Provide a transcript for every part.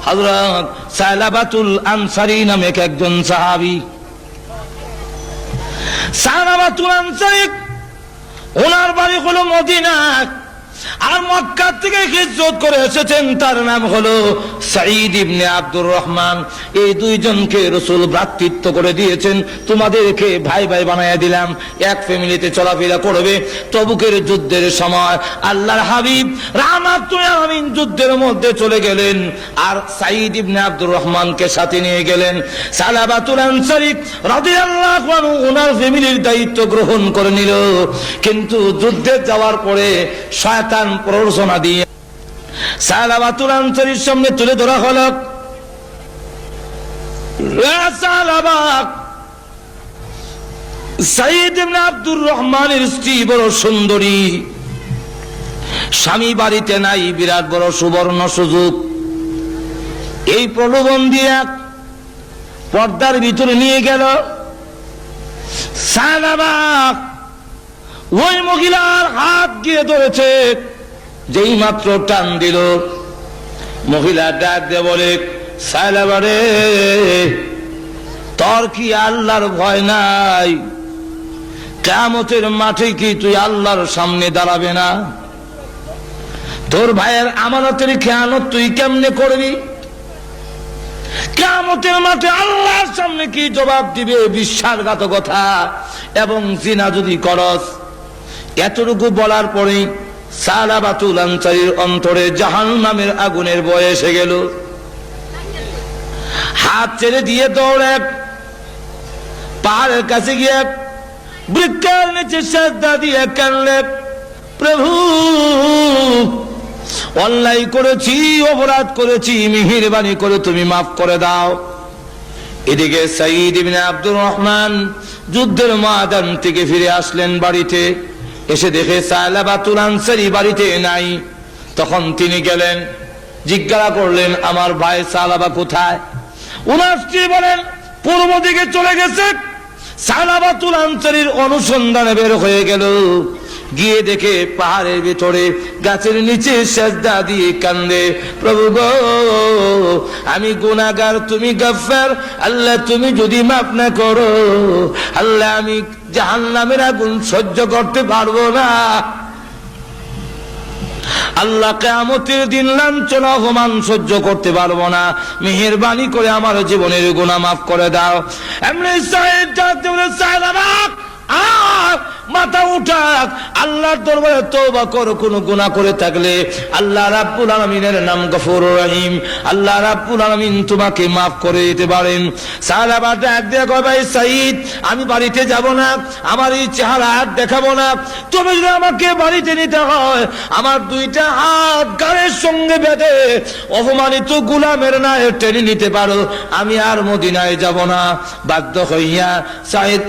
হযরত সালাবাতুল আনসারী নামে একজন সাহাবী। সালাবাতুল আনসারী ওনার বাড়ি হলো মদিনা, আর মক্কা থেকে হিজরত করে এসেছেন, তার নাম হলো সাঈদ ইবনে আব্দুর রহমান। এই দুইজনকে রাসূল ভ্রাতৃত্ব করে দিয়েছেন, তোমাদেরকে ভাই ভাই বানায়া দিলাম, এক ফ্যামিলিতে চলাফেরা করবে। তবুকের যুদ্ধের সময় আল্লাহর হাবিব রাহমাতুল আলামিন যুদ্ধের মধ্যে চলে গেলেন, আর সাঈদ ইবনে আব্দুর রহমানকে সাথে নিয়ে গেলেন। সালাবাতুল আনসারী রাদিয়াল্লাহু আনহু ওনার ফ্যামিলির দায়িত্ব গ্রহণ করে নিল, কিন্তু যুদ্ধে যাওয়ার পরে শয়তান প্ররোচনা দিয়ে সালাবাতুল আনসারীর সামনে তুলে ধরা হলো, সালাবা, সাঈদ ইবনে আব্দুর রহমানের স্ত্রী বড় সুন্দরী, স্বামী বাড়িতে নাই, বিরাট বড় সুবর্ণ সুযোগ। এই প্রলোভন দিয়ে পর্দার ভিতরে নিয়ে গেল। সালাবা ওই মহিলার হাত গিয়ে ধরেছে, যেই মাত্র টান দিল, মহিলা ডাক দিয়ে বলে, সালাবা রে, তোর কি আল্লাহর ভয় নাই? কিয়ামতের মাঠে কি তুই আল্লাহর সামনে দাঁড়াবে না? তোর ভাইয়ের আমানতের খেয়ানত তুই কেমনে করবি? কিয়ামতের মাঠে আল্লাহর সামনে কি জবাব দিবে? বিশ্বাসঘাতকতা এবং জিনা যদি করস। এতটুকু বলার পরে সালাবাতুল আনসারীর অন্তরে জাহান্নামের আগুনের ভয় এসে গেল। হাত ছেড়ে দিয়ে দৌড়ে পাহাড়ের কাছে গিয়ে বৃক্ষের নিচে সিজদা দিয়ে কাঁদলেন, প্রভু অন্যায় করেছি, অপরাধ করেছি, মেহেরবানি করে তুমি মাফ করে দাও। এদিকে সাঈদ ইবনে আব্দুর রহমান যুদ্ধের ময়দান থেকে ফিরে আসলেন বাড়িতে, এসে দেখে সালাবাতুল আনসারী বাড়িতে নাই। তখন তিনি গেলেন, জিজ্ঞাসা করলেন, আমার ভাই সালাবা কোথায়? ওনার স্ত্রী বলেন, পূর্ব দিকে চলে গেছে। সালাবাতুল আনসারীর অনুসন্ধানে বের হয়ে গেল, গিয়ে দেখে পাহাড়ের ভিতরে গাছের নিচে সিজদা দিয়ে কান্দে, প্রভু গো, আমি গুনাহগার, তুমি গফফার, আল্লাহ তুমি যদি মাফ না করো, আল্লাহ আমি জাহান্নামের আগুন সহ্য করতে পারবো না। আল্লাহ কিয়ামতের দিন লাঞ্ছনা অপমান সহ্য করতে পারবো না, মেহেরবানি করে আমার জীবনের গুনাহ মাফ করে দাও। এমনি সাঈদ ডাকতে বলে, সালাবা মাথা উঠাক, আল্লাহর দরবারে তওবা করো, কোন গুনাহ করে থাকলে আল্লাহ রাব্বুল আলামিনের নাম গফুরুর রহিম, আল্লাহ রাব্বুল আলামিন তোমাকে মাফ করে দিতে পারেন। সালাবা ডাক দিয়ে কয়, ভাই সাঈদ, আমি বাড়িতে যাব না, আমার এই চেহারা আর দেখাবো না, তুমি যদি আমাকে বাড়িতে নিতে হয়, আমার দুইটা হাত গাড়ির সঙ্গে বেঁধে অপমানিত গোলামের নায়ে টেনে নিতে পারো, আমি আর মদিনায় যাব না। বাধ্য হইয়া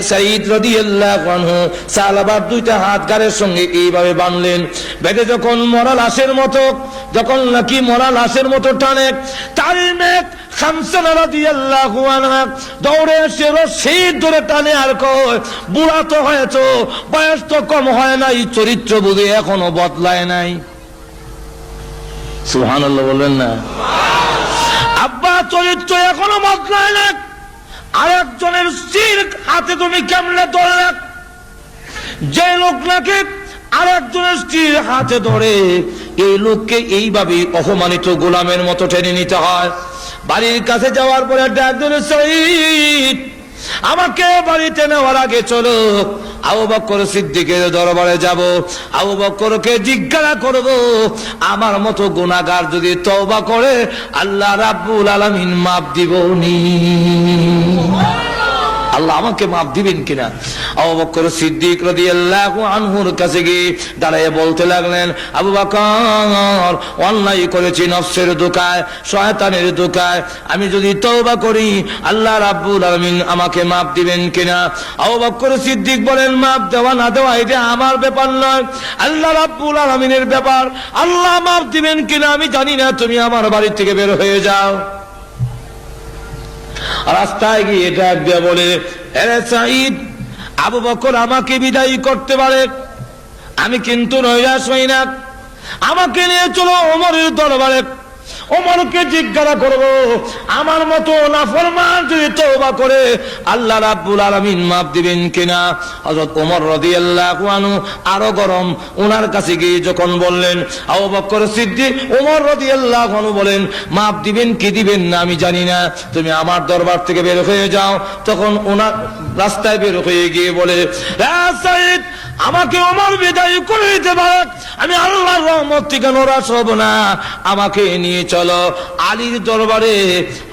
সাঈদ রাদিয়াল্লাহু আনহু সালাবার দুইটা হাত গাড়ির সঙ্গে এইভাবে বাঁধলেন। বেঁধে যখন মরা লাশের মতো, যখন নাকি মরা লাশের মতো টানে, তার মেয়ে খামসানা রাদিয়াল্লাহু আনহা দৌড়ে এসে রশি ধরে টানে আর কয়, বুড়া তো হয়েছো, বয়স তো কম হয় নাই, চরিত্র বুঝে এখনো বদলায় নাই। সুবহানাল্লাহ বলবেন না? আব্বা চরিত্র এখনো বদলায় না, আরেকজনের স্ত্রীর হাতে তুমি কেমনে ধরলে? যে লোক নাকি আরেকজনের স্ত্রীর হাতে ধরে, এই লোককে এইভাবে অপমানিত গোলামের মতো টেনে নিতে হয়। বাড়ির কাছে যাওয়ার পরে ডাক দিল, সাঈদ আমাকে বাড়িতে নেওয়ার আগে চলো, আবু বকর সিদ্দিকের দরবারে যাব, আবু বকরকে জিজ্ঞাসা করব, আমার মতো গুনাহগার যদি তওবা করে আল্লাহ রাব্বুল আলামিন মাফ দিবনি, আল্লাহ আমাকে মাফ দিবেন কিনা। আবু বকর সিদ্দিক রাদিয়াল্লাহু আনহুর কাছে গিয়ে দাঁড়িয়ে বলতে লাগলেন, আবু বকর অন্যায় করেছি, নফসের ধোঁকায়, শয়তানের ধোঁকায়, আমি যদি তওবা করি আল্লাহ রাব্বুল আলামিন আমাকে মাফ দিবেন কিনা। আবু বকর সিদ্দিক বলেন, মাফ দেওয়া না দেওয়া এটা আমার ব্যাপার নয়, আল্লাহ রাব্বুল আলামিনের ব্যাপার, আল্লাহ মাফ দিবেন কিনা আমি জানি না, তুমি আমার বাড়ি থেকে বের হয়ে যাও। রাস্তায় গিয়ে ডাক দিয়ে বলে, আরে সাঈদ, আবু বকর আমাকে বিদায় করতে পারে, আমি কিন্তু নৈরাশ হই না, আমাকে নিয়ে চলো ওমরের দরবারে, ওমরকে জিজ্ঞাসা করব, আমার মতো নাফরমান যদি তওবা করে আল্লাহ রাব্বুল আলামিন মাফ দিবেন কিনা? হযরত ওমর রাদিয়াল্লাহু আনহু আরো গরম, ওনার কাছে গিয়ে যখন বললেন, আবু বকর সিদ্দিক ওমর রাদিয়াল্লাহু আনহু বলেন, মাফ দিবেন কি দিবেন না আমি জানি না, তুমি আমার দরবার থেকে বের হয়ে যাও। তখন ওনার রাস্তায় বের হয়ে গিয়ে বলে, সাইদ, আমাকে ওমর বিদায় করে দিতে পারে, আমি আল্লাহর রহমত থেকে নরাশ হব না, আমাকে নিয়ে চলো আলীর দরবারে,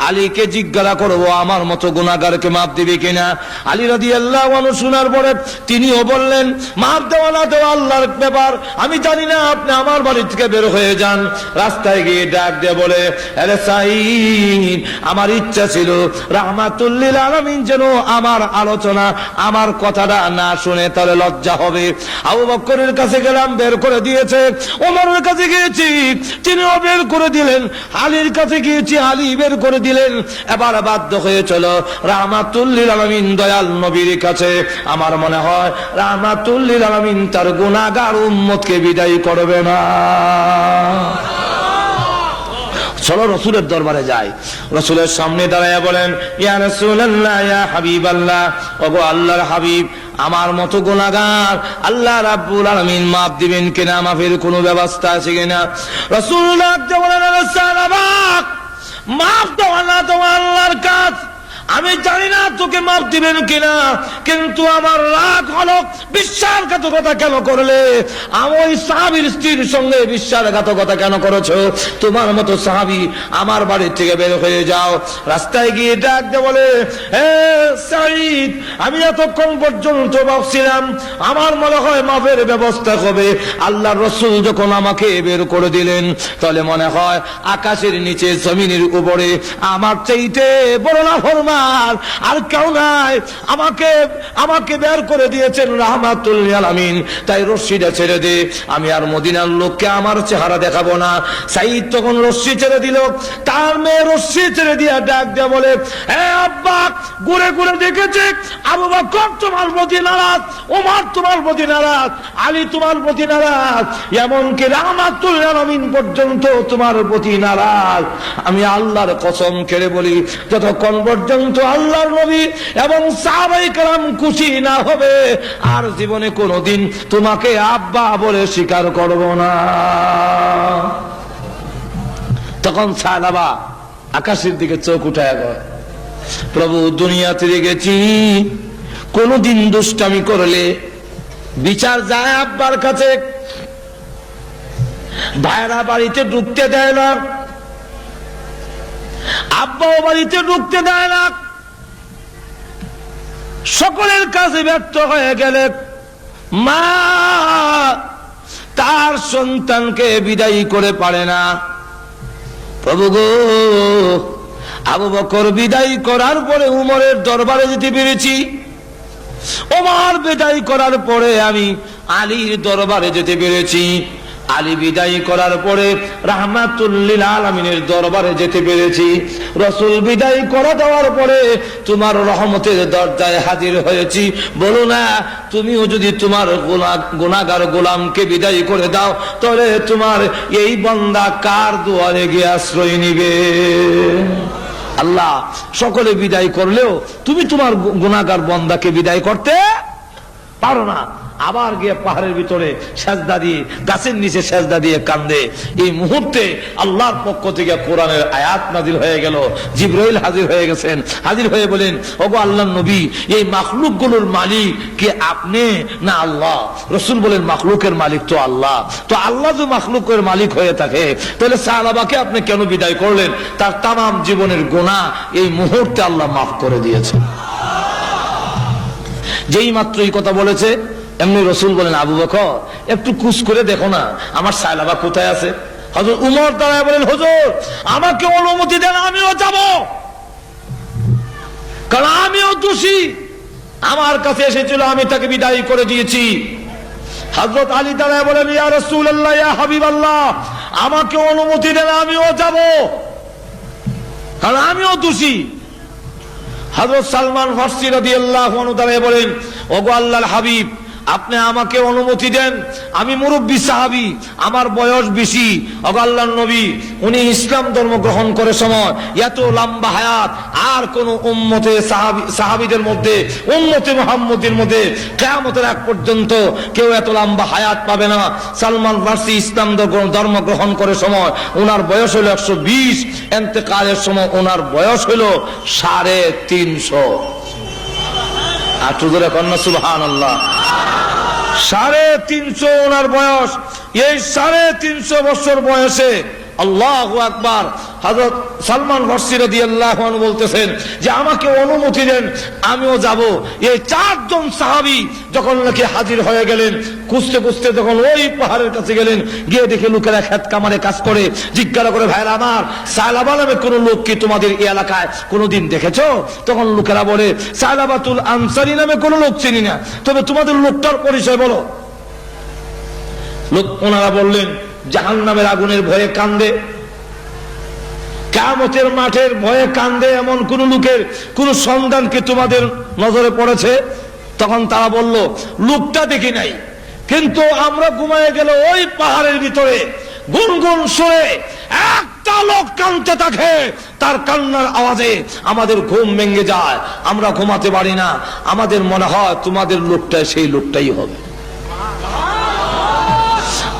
আলীকে জিজ্ঞাসা করবো আমার মতো গুনাহগারকে মাফ দিবে কিনা। আলী রাদিয়াল্লাহু আনহু শোনার পরে তিনিও বললেন, মাফ দেওয়া না দেওয়া আল্লাহর ব্যাপার, আমি জানি না, আপনি আমার বাড়ি থেকে বের হয়ে যান। রাস্তায় গিয়ে ডাক দিয়ে বলে, আরে সাইদ, আমার ইচ্ছা ছিল রাহমাতুল লিল আলামিন যেন আমার আলোচনা, আমার কথাটা না শুনে, তাহলে লজ্জা হবে। আবু বকরের কাছে গেলাম, বের করে দিয়েছে। ওমরের কাছে গিয়েছি, তিনিও বের করে দিলেন। আলীর কাছে গিয়েছি, আলী বের করে দিলেন। এবার বাধ্য হয়ে চলো রাহমাতুল লিল আলামিন দয়াল নবীর কাছে। আমার মনে হয় রাহমাতুল লিল আলামিন তার গুনাহগার উম্মতকে বিদায় করবে না। চলো রসুলের দরবারে যাই। রসুলের সামনে দাঁড়ায় বলেন, ইয়া রাসূলুল্লাহ, ইয়া হাবিবাল্লাহ, ওগো আল্লাহর হাবিব, আমার মতো গুনাহগার আল্লাহ রাব্বুল আলামিন মাফ দিবেন কিনা, মাফের কোনো ব্যবস্থা আছে কিনা? রাসূলুল্লাহ বলেন, মাফ দেওয়া না দেওয়া আল্লাহর কাজ, আমি জানি না তোকে মাফ দিবেন কিনা, কিন্তু আমার রাগ হলো বিশ্বাসঘাতকতা কেন করলে, আমি সাহাবীর স্ত্রীর সঙ্গে বিশ্বাসঘাতকতা কেন করেছো? তোমার মতো সাহাবী আমার বাড়ি থেকে বের হয়ে যাও। রাস্তায় গিয়ে ডাক দিয়ে বলে, হে সাঈদ, আমি এতক্ষণ পর্যন্ত ভাবছিলাম আমার মনে হয় মাফের ব্যবস্থা হবে, আল্লাহর রাসূল যখন আমাকে বের করে দিলেন, তাহলে মনে হয় আকাশের নিচে জমিনের উপরে আমার চাইতে বড় নাফরমান আর কেউ নাই। আমাকে বের করে দিয়েছেন রাহমাতুল লিল আলামিন, তাই রশিটা ছেড়ে দে, আমি আর মদিনার লোককে আমার চেহারা দেখাবো না। সাঈদ তখন রশি ছেড়ে দিল, তার মেয়ে রশি ছেড়ে দিয়া ডাক দিয়া বলে, হে আব্বা, ঘুরে ঘুরে দেখেছে আবু বকর তোমার প্রতি নারাজ, ওমর তোমার প্রতি নারাজ, আলী তোমার প্রতি নারাজ, এমনকি রাহমাতুল লিল আলামিন পর্যন্ত তোমার প্রতি নারাজ। আমি আল্লাহর কসম খেলে বলি, যতক্ষণ পর্যন্ত আল্লাহর নবী এবং সাহাবায়ে কেরাম খুশি না হবে, আর জীবনে কোনোদিন তোমাকে আব্বা বলে স্বীকার করব না। তখন সাহাবা আকাশের দিকে চোখ উঠায় গেল, প্রভু, দুনিয়াতে গেছি, কোনদিন দুষ্টামি করলে বিচার যায় আব্বার কাছে, ভাইরা বাড়িতে ঢুকতে দেয় না, আব্বাও বাড়িতে ঢুকতে দেয় না, সকলের কাছে ব্যর্থ হয়ে গেলে মা তার সন্তানকে বিদায় করে পারে না। প্রভু গো, আবু বকর বিদায় করার পরে উমরের দরবারে যেতে পেরেছি, ওমর বিদায় করার পরে আমি আলীর দরবারে যেতে পেরেছি, আলী বিদায় করার পরে রাহমাতুল লিল আলামিনের দরবারে যেতে পেরেছি, রাসূল বিদায় করে দেওয়ার পরে তোমার রহমতের দরজায় হাজির হয়েছি। বলো না, তুমিও যদি তোমার গুনাহগার গোলামকে বিদায় করে দাও, তাহলে তোমার এই বান্দা কার দুয়ারে গিয়ে আশ্রয় নিবে? আল্লাহ সকলে বিদায় করলেও তুমি তোমার গুনাহগার বান্দাকে বিদায় করতে পারো না। আবার গিয়ে পাহাড়ের ভিতরে সেজদা দিয়ে, গাছের নিচে সেজদা দিয়ে কান্দে। এই মুহূর্তে আল্লাহর পক্ষ থেকে কোরআনের আয়াত নাজিল হয়ে গেল। জিবরাইল হাজির হয়ে গেছেন, হাজির হয়ে বলেন, ওগো আল্লাহর নবী, এই মাখলুকগুলোর মালিক কি আপনি না আল্লাহ? রাসূল বলেন, মাখলুকের মালিক তো আল্লাহ। তো আল্লাহ যদি মাখলুকের মালিক হয়ে থাকে, তাহলে সাহাবাকে আপনি কেন বিদায় করলেন? তার তামাম জীবনের গুনাহ এই মুহূর্তে আল্লাহ মাফ করে দিয়েছেন। যেই মাত্র এই কথা বলেছে, এমনি রাসূল বলেন, আবু বকর, একটু কুছ করে দেখো না আমার সাহাবা কোথায় আছে। হযরত উমর দাঁড়ায় বলেন, হুজুর, আমাকে অনুমতি দেন, আমিও যাব, কারণ আমিও দোষী, আমার কাছে এসেছিল, আমি তাকে বিদায় করে দিয়েছি। হযরত আলী দাঁড়ায় বলেন, ইয়া রাসূলুল্লাহ, ইয়া হাবিবাল্লাহ, আমাকে অনুমতি দেন, আমিও যাব, কারণ আমিও দোষী। হযরত সালমান ফারসি রাদিয়াল্লাহু আনহু দাঁড়ায় বলেন, ওগো আল্লাহর হাবিব, আপনি আমাকে অনুমতি দেন, আমি মুরব্বী সাহাবী, আমার বয়স বেশি। আল্লাহর নবী উনি ইসলাম ধর্ম গ্রহণ করে সময় এত লম্বা হায়াত আর কোন উম্মতে সাহাবীদের মধ্যে, উম্মতে মুহাম্মদের মধ্যে কিয়ামতের আগ পর্যন্ত কেউ এত লম্বা হায়াত পাবে না। সালমান ফারসি ইসলাম ধর্ম গ্রহণ করে সময় ওনার বয়স হলো 120, ইন্তেকালের সময় ওনার বয়স হলো 350। আটু ধরে কন্যা সুবহানাল্লাহ। 350 ওনার বয়স। এই 350 বছর বয়সে আল্লাহু আকবার, হযরত সালমান ফারসি রাদিয়াল্লাহু আনহু বলতেছেন যে আমাকে অনুমতি দেন, আমিও যাব। এই 4 জন সাহাবী যখন নাকি হাজির হয়ে গেলেন, খুঁজতে খুঁজতে যখন ওই পাহাড়ের কাছে গেলেন, গিয়ে দেখে লোকেরা খেত কামারে কাজ করে। জিজ্ঞাসা করে, ভাইরা আমার, সালাবা নামে কোন লোক কি তোমাদের এই এলাকায় কোনোদিন দেখেছো? তখন লোকেরা বলে, সালাবাতুল আনসারী নামে কোন লোক চিনি না, তবে তোমাদের লোকটার পরিচয় বলো। লোক ওনারা বললেন, জাহান্নামের আগুনের ভয়ে কান্দে, কিয়ামতের মাঠের ভয়ে কান্দে, এমন কোন লোকের কোন সন্ধান কি তোমাদের নজরে পড়েছে? তখন তারা বলল, লোকটা দেখি নাই, কিন্তু আমরা ঘুমায় গেল ওই পাহাড়ের ভিতরে গুনগুন সুরে একটা লোক কাঁদতে থাকে, তার কান্নার আওয়াজে আমাদের ঘুম ভেঙে যায়, আমরা ঘুমাতে পারি না। আমাদের মনে হয় তোমাদের লোকটা সেই লোকটাই হবে।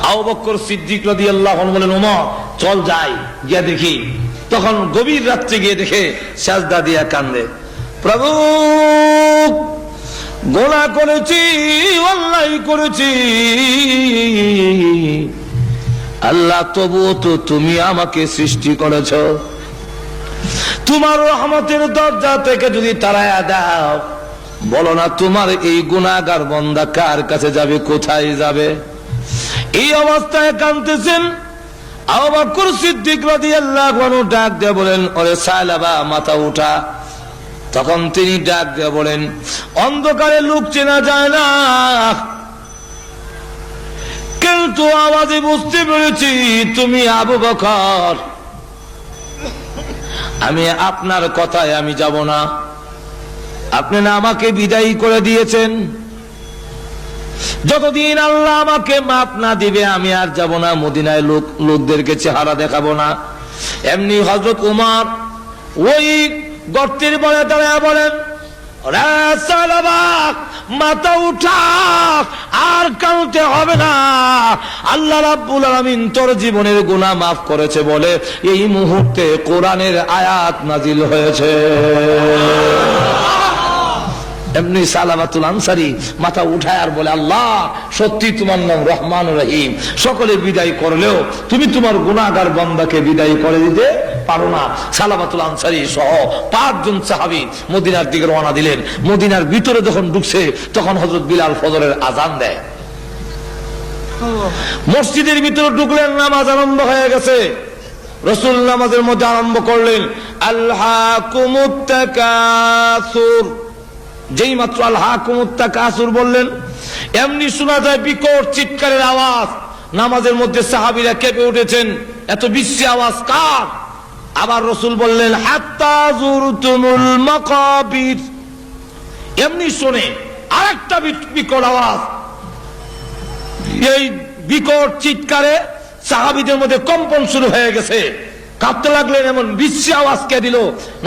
আবু বকর সিদ্দিক রাদিয়াল্লাহু আনহু বলেন, ওমর চল যাই, গিয়ে দেখি। তখন গভীর রাত্রে গিয়ে দেখে সাজদা দিয়া কান্দে, প্রভু গুনাহ করেছি, অন্যায় করেছি আল্লাহ, তবুও তো তুমি আমাকে সৃষ্টি করেছ, তোমার রহমতের দরজা থেকে যদি তাড়ায়া দাও, বলো না তোমার এই গুনাহগার বান্দা কার কাছে যাবে, কোথায় যাবে? এই অবস্থায় কাঁদতেছেন। আবু বকর সিদ্দিক রাদিয়াল্লাহু আনহু ডাক দিয়ে বলেন, ওরে সালাবা, মাথা উঠা। তখন তিনি ডাক দিয়ে বলেন, অন্ধকারে লোক চেনা যায় না, কিন্তু আওয়াজে বুঝতে পেরেছি তুমি আবু বকর। আমি আপনার কথায় আমি যাব না, আপনি না আমাকে বিদায়ী করে দিয়েছেন, যতদিন আল্লাহ আমাকে মাফ না দিবে আমি আর যাব না, মদিনায় লোকদেরকে চেহারা দেখাবো না। এমনি হযরত উমর ওই গর্তের পরে দাঁড়ায় বলেন, মাথা উঠা, আর কাউকে হবে না, আল্লাহ রাব্বুল আলামিন তোর জীবনের গুনাহ মাফ করেছে বলে এই মুহূর্তে কোরআনের আয়াত নাজিল হয়েছে। এমনি সালাবাতুল আনসারী মাথা উঠায় আর বলে, আল্লাহ সত্যি তোমার নাম রহমান রহিম, সকলে বিদায় করলেও তুমি তোমার গুনাহগার বান্দাকে বিদায় করে দিতে পারো না। সালাবাতুল আনসারী সহ 5 জন সাহাবী মদিনার দিকে রওনা দিলেন। মদিনার ভিতরে যখন ঢুকছে তখন হযরত বিলাল ফজরের আযান দেয়। মসজিদের ভিতরে ঢুকলেন, নামাজ আরম্ভ হয়ে গেছে। রাসূল নামাজের মধ্যে আরম্ভ করলেন, আলহাকুমুত তাকাসুর। যেই মাত্র আলহাকুমুত তাকাসুর বললেন, এমনি শোনা যায় বিকট চিৎকারের আওয়াজ। নামাজের মধ্যে সাহাবীরা কেঁপে উঠেছেন, এত বিশ্রী আওয়াজ কার? আবার রাসূল বললেন, হাত্তা যুরতুমুল মাকাবির। এমনি শুনে আরেকটা বিকট আওয়াজ। এই বিকট চিৎকারে সাহাবীদের মধ্যে কম্পন শুরু হয়ে গেছে, কাঁপতে লাগলেন। এমন বিশ্রী আওয়াজ কে দিল?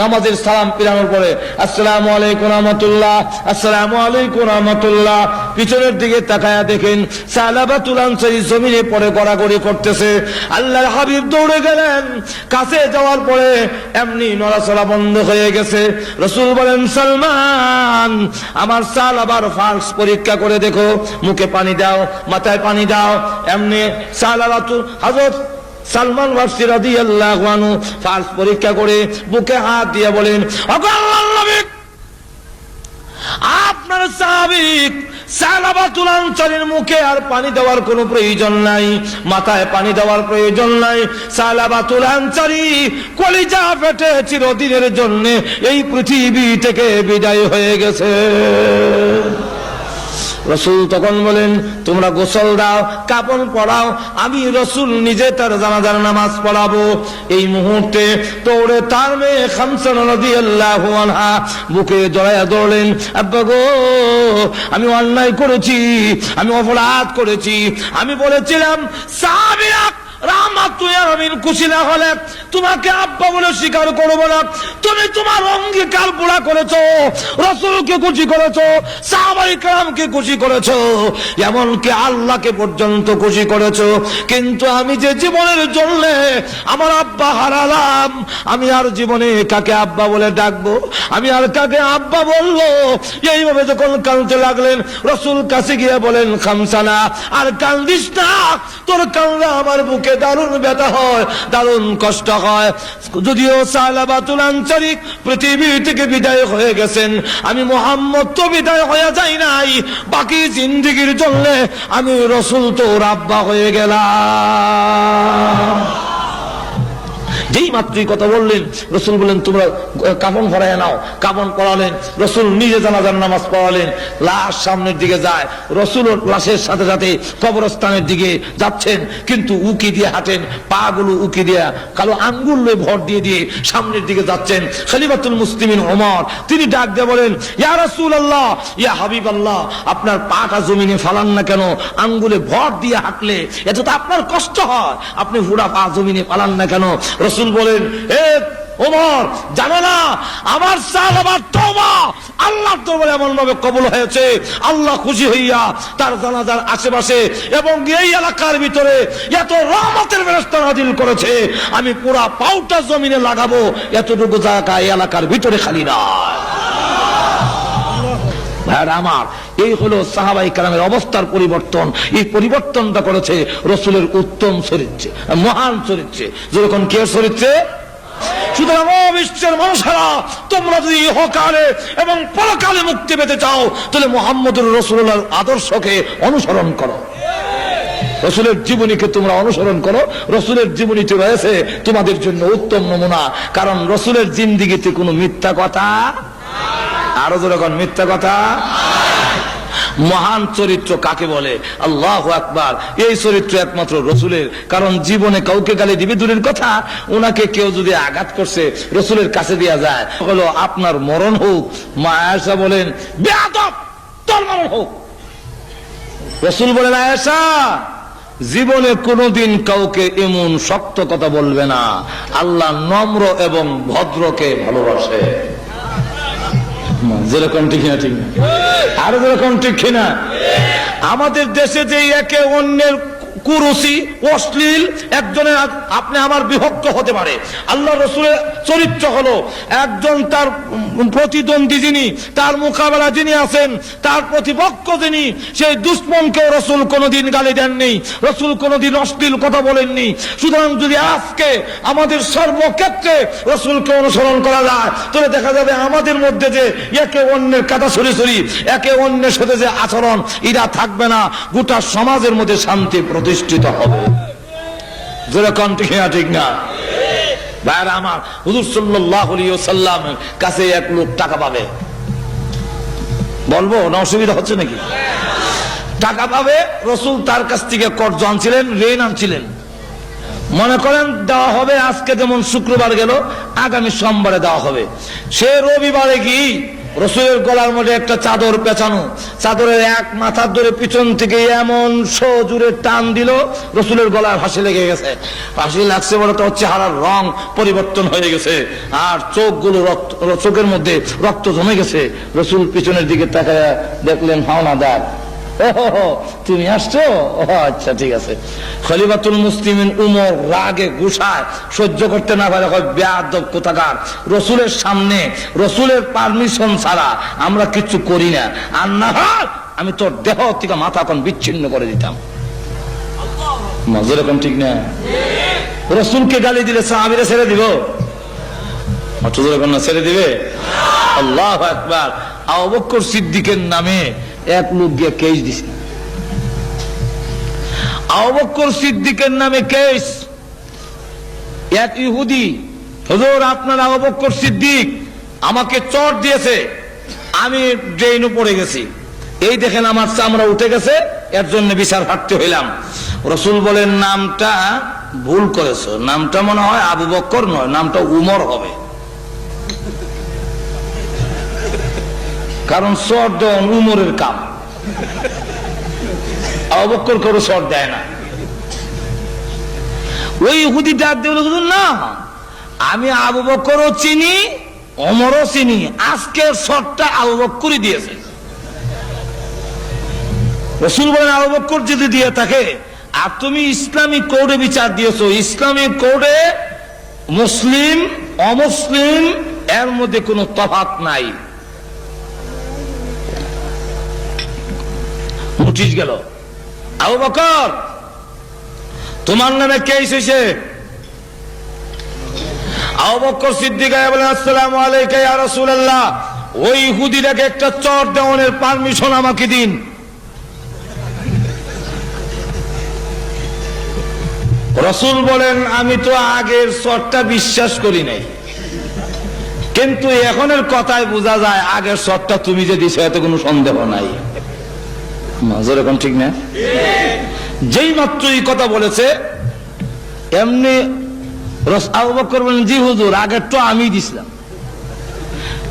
নামাজের সালাম ফিরানোর পরে আসসালামু আলাইকুম রাহমাতুল্লাহ, আসসালামু আলাইকুম রাহমাতুল্লাহ। পিছনের দিকে তাকায়া দেখেন সালাবাতুল আনসারী জমিনে পড়ে গড়াগড়ি করতেছে। আল্লাহর হাবিব দৌড়ে গেলেন, কাছে যাওয়ার পরে এমনি নড়াচড়া বন্ধ হয়ে গেছে। রাসূল বলেন, সালমান আমার সালাবার ফালস পরীক্ষা করে দেখো, মুখে পানি দাও, মাথায় পানি দাও। এমনি সালাবাতুল হযরত সালমান ফারসি রাদিয়াল্লাহু আনহু ফালস পরীক্ষা করে বুকে হাত দিয়ে বলেন, ওগো আল্লাহর নবী, আপনার সাহাবী সালাবাতুল আনসারীর মুখে আর পানি দেওয়ার কোনো প্রয়োজন নাই, মাথায় পানি দেওয়ার প্রয়োজন নাই। সালাবাতুল আনসারী কলিজা ফেটে চিরদিনের জন্য এই পৃথিবী থেকে বিদায় হয়ে গেছে। রসুল তখন বলেন, তোমরা গোসল দাও, কাপড় পরাও, আমি রসুল নিজে তার জানাজার নামাজ পড়াবো। এই মুহূর্তে দৌড়ে তার মেয়ে খামসা রাদিয়াল্লাহু আনহা বুকে জড়াইয়া ধরলেন, আব্বা গো, আমি অন্যায় করেছি, আমি অপরাধ করেছি, আমি বলেছিলাম সাহাবীরা খুশি না হলে তোমাকে আব্বা বলে স্বীকার করবো না। তুমি তোমার অঙ্গীকার পুরা করেছো, রাসূলকে খুশি করেছো, সাহাবায়ে কেরামকে খুশি করেছো, এমনকি আল্লাহকে পর্যন্ত খুশি করেছো। কিন্তু আমি যে জীবনের জন্য আমার আব্বা হারালাম, আমি আর জীবনে কাকে আব্বা বলে ডাকবো, আমি আর কাকে আব্বা বলবো? এইভাবে যখন কাঁদতে লাগলেন, রাসূল কাছে গিয়ে বলেন, খামসানা, আর কান্দিস না, তোর কান্না আমার বুকে দারুণ ব্যথা হয়, দারুণ কষ্ট হয়। যদিও সালাবাতুল আনসারী পৃথিবী থেকে বিদায় হয়ে গেছেন, আমি মুহাম্মদ তো বিদায় হয়ে যাই নাই, বাকি জিন্দেগীর জন্য আমি রসুল তোর আব্বা হয়ে গেলাম। যেই মাত্রই কথা বললেন, রসুল বললেন, তোমরা কাফন পরাইয়া নাও। কাফন পরালেন, রসুল নিজে জানাজার নামাজ পড়ালেন। লাশ সামনের দিকে যায়, রসুল লাশের সাথে সাথে কবরস্থানের দিকে যাচ্ছেন, কিন্তু উকি দিয়ে হাঁটেন, পা গুলো উকি দিয়ে কালো আঙ্গুল ভর দিয়ে দিয়ে সামনের দিকে যাচ্ছেন। খলিফাতুল মুসলিমিন ওমর তিনি ডাক দিয়ে বলেন, ইয়া রাসূলুল্লাহ, ইয়া হাবিবাল্লাহ, আপনার পাটা জমিনে ফালান না কেন? আঙ্গুলে ভর দিয়ে হাঁটলে এত তো আপনার কষ্ট হয়, আপনি পুরা পা জমিনে ফালান না কেন? রসুল বলেন, হে ওমর, জানো না আমার সাহাবার তওবা আল্লাহর দরবারে এমন ভাবে কবুল হয়েছে, আল্লাহ খুশি হইয়া তার জানাজার আশেপাশে এবং এই এলাকার ভিতরে এত রহমতের ফেরেশতা নাযিল করেছে, আমি পুরা পাউটা জমিনে লাগাবো, এতটুকু জায়গা এই এলাকার ভিতরে খালি না। ভাইরা আমার, এই হলো সাহাবায়ে কেরামের অবস্থার পরিবর্তন। এই পরিবর্তনটা করেছে রসুলের উত্তম চরিত্রে, মহান চরিত্রে। যেরকম কে চরিত্রে? সুতরাং বিশ্বের মানুষেরা, তোমরা যদি ইহকালে এবং পরকালে মুক্তি পেতে চাও, তাহলে মুহাম্মদুর রাসূলুল্লাহর আদর্শকে অনুসরণ করো, রসুলের জীবনীকে তোমরা অনুসরণ করো। রসুলের জীবনীতে রয়েছে তোমাদের জন্য উত্তম নমুনা, কারণ রসুলের জিন্দেগিতে কোনো মিথ্যা কথা, আরো যখন মিথ্যা কথা। মহান চরিত্র কাকে বলে? আল্লাহু আকবার। এই চরিত্র একমাত্র রসুলের, কারণ জীবনে কাউকে গালি দিবে দূরের কথা, ওনাকে কেউ যদি আঘাত করছে রসুলের কাছে দেয়া যায়, হলো আপনার মরণ হোক। মা আয়েশা বলেন, বেয়াদব, তোর মরণ হোক। রসুল বলেন, আয়েশা, জীবনে কোনোদিন কাউকে এমন শক্ত কথা বলবে না, আল্লাহ নম্র এবং ভদ্রকে ভালোবাসে। যেরকম ঠিক না, ঠিক না, আরো যেরকম ঠিক না। আমাদের দেশে যে একে অন্যের কুরুচি, অশ্লীল, একজনের আপনি আমার বিভক্ত হতে পারে। আল্লাহ রসুলের চরিত্র হলো একজন তার প্রতিদ্বন্দ্বী যিনি, তার মোকাবেলা যিনি আছেন, তার প্রতিপক্ষ যিনি, সেই দুশ্মনকেও রসুল কোনোদিন গালি দেননি, রসুল কোনোদিন অশ্লীল কথা বলেননি। সুতরাং যদি আজকে আমাদের সর্বক্ষেত্রে রসুলকে অনুসরণ করা যায়, তাহলে দেখা যাবে আমাদের মধ্যে যে একে অন্যের কাটা ছড়ি, একে অন্যের সাথে যে আচরণ, এরা থাকবে না, গোটা সমাজের মধ্যে শান্তি প্রতিষ্ঠিত হবে। যেরকম ঠিক না, ঠিক না? ভাইরা আমার, হুজুর সাল্লাল্লাহু আলাইহি ওয়াসাল্লামের কাছে এক লোক টাকা পাবে, বলবো না অসুবিধা হচ্ছে নাকি? টাকা পাবে, রসুল তার কাছ থেকে কর্জ আনছিলেন, ঋণ আনছিলেন। মনে করেন দেওয়া হবে আজকে, যেমন শুক্রবার গেল, আগামী সোমবারে দেওয়া হবে। সে রবিবারে কি রসুলের গলার মধ্যে একটা চাদর পেঁচানো, চাদরের এক মাথার ধরে পিছন থেকে এমন সজোরে টান দিল, রসুলের গলায় ফাঁসি লেগে গেছে। ফাঁসি লাগছে বলে তো চেহারার রং পরিবর্তন হয়ে গেছে, আর চোখগুলো চোখের মধ্যে রক্ত জমে গেছে। রসুল পিছনের দিকে তাকায় দেখলেন হাওলাদার, ও তুমি আসছো, আচ্ছা ঠিক আছে। খলিফাতুল মুসলিমিন উমর রাগে গুসায় সহ্য করতে না পারে, হয় বেয়াদব কোথাকার, রসুলের সামনে রসুলের পারমিশন ছাড়া আমরা কিচ্ছু করি না, আর না হয় আমি তোর দেহ থেকে মাথা এখন বিচ্ছিন্ন করে দিতাম। যেরকম ঠিক না? রসুলকে গালি দিলে সাহাবীরা ছেড়ে দিব? ছেড়ে দিবে? আল্লাহু আকবার। আবু বকর সিদ্দিকের নামে এক লোক গিয়ে কেস দিছে, আবু বকর সিদ্দিকের নামে কেস। এক ইহুদি, হুজুর আপনার আবু বকর সিদ্দিক আমাকে চট দিয়েছে, আমি ড্রেনে পড়ে গেছি, এই দেখেন আমার চামড়া উঠে গেছে, এর জন্য বিচার হাঁটতে হইলাম। রসুল বলেন নামটা ভুল করেছো, নামটা মনে হয় আবু বকর নয়, নামটা উমর হবে, কারণ চর দেওয়া উমরের কাম, আবু বকর করে চর দেয় না। ওই ইহুদি ডাক দিয়ে না, আমি আবু বকরও চিনি ওমরও চিনি, আজকের চরটা আবু বকরই দিয়েছে। রাসূল বলেন আবু বকর যদি দিয়ে থাকে, আর তুমি ইসলামিক কোডে বিচার দিয়েছো, ইসলামিক কোডে মুসলিম অমুসলিম এর মধ্যে কোনো তফাৎ নাই। নোটিশ গেল, আবু বকর তোমার নামে কেস হয়েছে। আবু বকর সিদ্দিক বলেন আসসালামু আলাইকা ইয়া রাসূলুল্লাহ, ওই ইহুদিটাকে একটা চর দেওয়ানোর পারমিশন আমাকে দিন। রাসূল বলেন আমি তো আগের চরটা বিশ্বাস করি নাই, কিন্তু এখনের কথায় বোঝা যায় আগের চরটা তুমি যে দিছো এতে কোনো সন্দেহ নাই। মাজর এখন ঠিক না? যেই মাত্র এই কথা বলেছে এমনি আবু বকর বলেন জি হুজুর, আগের তো আমি দিছিলাম।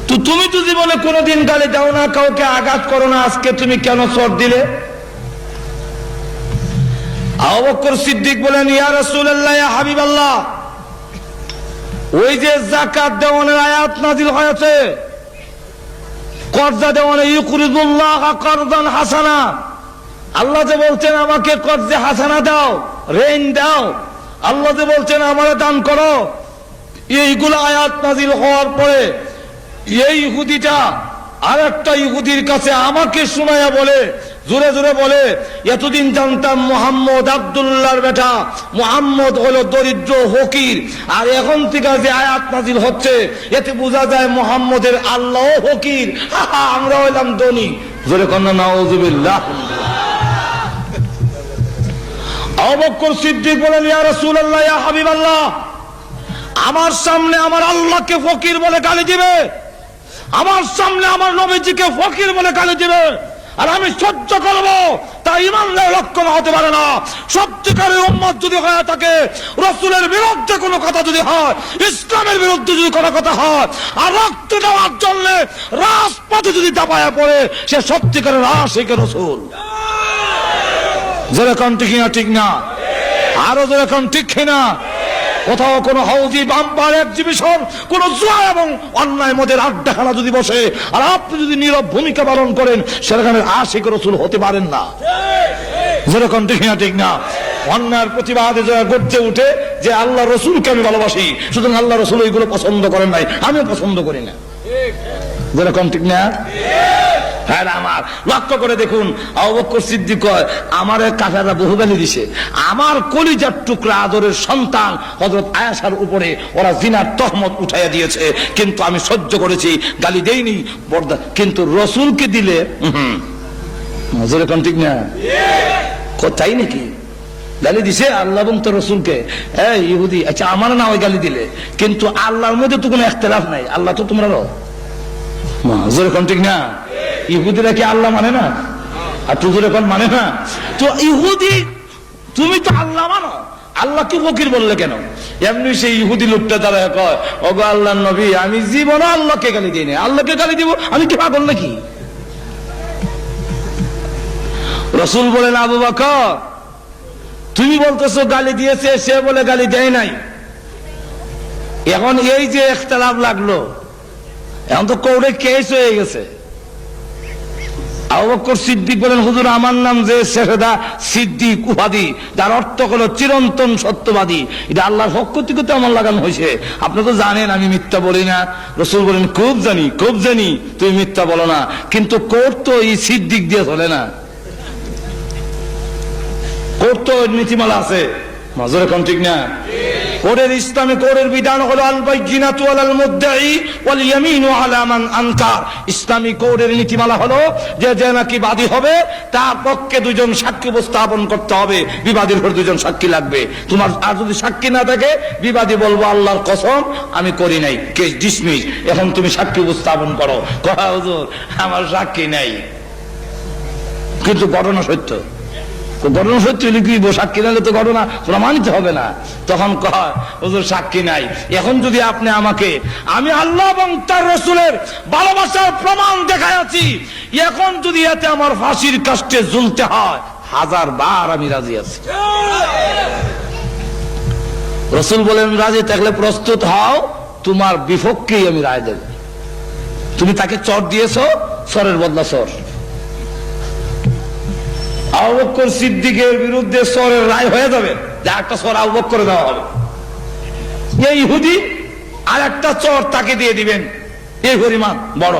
তো তুমি তো জীবনে কোনোদিন গালি দাও না, কাউকে আঘাত করো না, আজকে তুমি কেন চর দিলে? আবু বকর সিদ্দিক বলেন ইয়া রাসূলুল্লাহ ইয়া হাবিবাল্লাহ, ওই যে যাকাত দেওয়ানোর আয়াত নাযিল হয়েছে, কর্জা দেওয়ানে ইউকরিদুল্লাহ কারদান হাসানা, আল্লাহ যে বলছেন আমাকে কর্জে হাসানা দাও, ঋণ দাও, আল্লাহ যে বলছেন আমারে দান করো, এইগুলো আয়াত নাযিল হওয়ার পরে এই ইহুদিটা আর একটা ইহুদির কাছে আমাকে শোনায়া বলে, জোরে জোরে বলে, এতদিন জানতাম মুহাম্মদ আব্দুল্লাহর বেটা, মুহাম্মদ হলো দরিদ্র ফকির, আর এখন থেকে যে আয়াত নাযিল হচ্ছে এতে বোঝা যায় মুহাম্মদের আল্লাহ ফকির, আমরা হইলাম ধনী। জোরে কন্যা নাউযুবিল্লাহ। আবু বকর সিদ্দিক বলেন ইয়া রাসূলুল্লাহ ইয়া হাবিবাল্লাহ, আমার সামনে আমার আল্লাহকে ফকির বলে গালি দিবে, আমার সামনে আমার নবীজিকে ফকির বলে গালি দিবে, আর আমি সহ্য করবো? তা ইমানের লক্ষণ হতে পারে না। সত্যিকারের উম্মত যদি হয়ে থাকে, রাসূলের বিরুদ্ধে কোনো কথা যদি হয়, ইসলামের বিরুদ্ধে যদি কোনো কথা হয়, আর রক্ত দেওয়ার জন্য রাজপথে যদি দাপায়া পড়ে, সে সত্যিকারের আশিকে রাসূল। যেরকম ঠিক না ঠিক না? আরো যেরকম ঠিক না? কোথাও কোনো হাউজি বাম্পার এক্সিবিশন, কোন জুয়া এবং অন্যায় মদের আড্ডাখানা যদি বসে, আর আপনি যদি নীরব ভূমিকা পালন করেন, সেরকমের আশিক রাসূল হতে পারেন না। যেরকম ঠিক না ঠিক না? অন্যায়ের প্রতিবাদে যারা গর্জে উঠে যে আল্লাহ রসুলকে আমি ভালোবাসি, সুতরাং আল্লাহ রসুল ওইগুলো পছন্দ করেন নাই, আমিও পছন্দ করি না। যেরকম ঠিক না? হ্যাঁ আমার লক্ষ্য করে দেখুন, আবু বকর সিদ্দিক কয় আমার কাফেররা বহু গালি দিছে, আমার কলিজার টুকরা আদরের সন্তান হযরত আয়েশার উপরে ওরা জিনার তহমত উঠাইয়া দিয়েছে, কিন্তু আমি সহ্য করেছি, গালি দেইনি পর্দা, কিন্তু রসুলকে দিলে যেরকম ঠিক না? তাই নাকি? গালি দিছে আল্লাহ এবং তো রসুলকে। এই ইহুদি, আচ্ছা আমার না ওই গালি দিলে, কিন্তু আল্লাহর মধ্যে তো কোনো ইখতিলাফ নাই, আল্লাহ তো তোমরা যেরকম ঠিক না? ইহুদিরা কি আল্লাহ মানে না? আর তুই এখন মানে না? তো ইহুদি তুমি তো আল্লাহ মানো, আল্লাহ কি ফকির বললে কেন? এমনি সেই ইহুদি লোকটা দ্বারা কয় ওগো আল্লাহর নবী, আমি জীবনে আল্লাহকে গালি দিই না, আল্লাহকে গালি দিব আমি কি পাগল নাকি? রাসূল বলেন আবু বকর তুমি বলতেছো গালি দিয়েছে, সে বলে গালি দেয় নাই, এখন এই যে ইখতিলাফ লাগলো, এখন তো কোর্টে কেস হয়ে গেছে। আবু বকর সিদ্দিক বলেন হুজুর আমার নাম যে শেহদা সিদ্দিক উপাধি, যার অর্থ হলো চিরন্তন সত্যবাদী, এটা আল্লাহর পক্ষ থেকে তো আমার লাগানো হয়েছে, আপনি তো জানেন আমি মিথ্যা বলি না। রাসূল বলেন খুব জানি খুব জানি তুমি মিথ্যা বলো না, কিন্তু কোর্ট তো এই সিদ্দিক দিয়ে চলে না, কোর্ট তো নীতিমালা আছে। মাজর এখন ঠিক না? কোর্টের ইসলামী কোর্টের বিধান হলো আল বাইয়িনাতু আলাল মুদ্দাই ওয়াল ইয়ামিনু আলা মান আনকার। ইসলামী কোর্টের নীতিমালা হলো যে যে নাকি বাদী হবে তার পক্ষে দুইজন সাক্ষী উপস্থাপন করতে হবে, বিবাদীর উপর দুইজন সাক্ষী লাগবে। তোমার আর যদি সাক্ষী না থাকে, বিবাদী বলবো আল্লাহর কসম আমি করি নাই, কেস ডিসমিস, এখন তুমি সাক্ষী উপস্থাপন করো। কয় হুজুর আমার সাক্ষী নাই, কিন্তু ঘটনা সত্য। তো ঘটনা সত্য হলে কি সাক্ষী নাইলে তো ঘটনা প্রমাণিত হবে না। তখন কয় হুজুর সাক্ষী নাই। এখন যদি আপনি আমাকে, আমি আল্লাহ এবং তার রাসূলের ভালোবাসার প্রমাণ দেখাইছি, এখন যদি এতে আমার ফাঁসির কাস্টে ঝুলতে হয় 1000 বার আমি রাজি আছি। রাসূল বলেন রাজি থাকলে প্রস্তুত হও, তোমার বিপক্ষেই আমি রায় দেব। তুমি তাকে চর দিয়েছো, চরের বদলা চর। আবু বকর সিদ্দিকের বিরুদ্ধে চরের রায় হয়ে যাবে, যে একটা চর আবু বকরে দেওয়া হবে। এই ইহুদি আর একটা চর তাকে দিয়ে দিবেন, এই পরিমাণ বড়।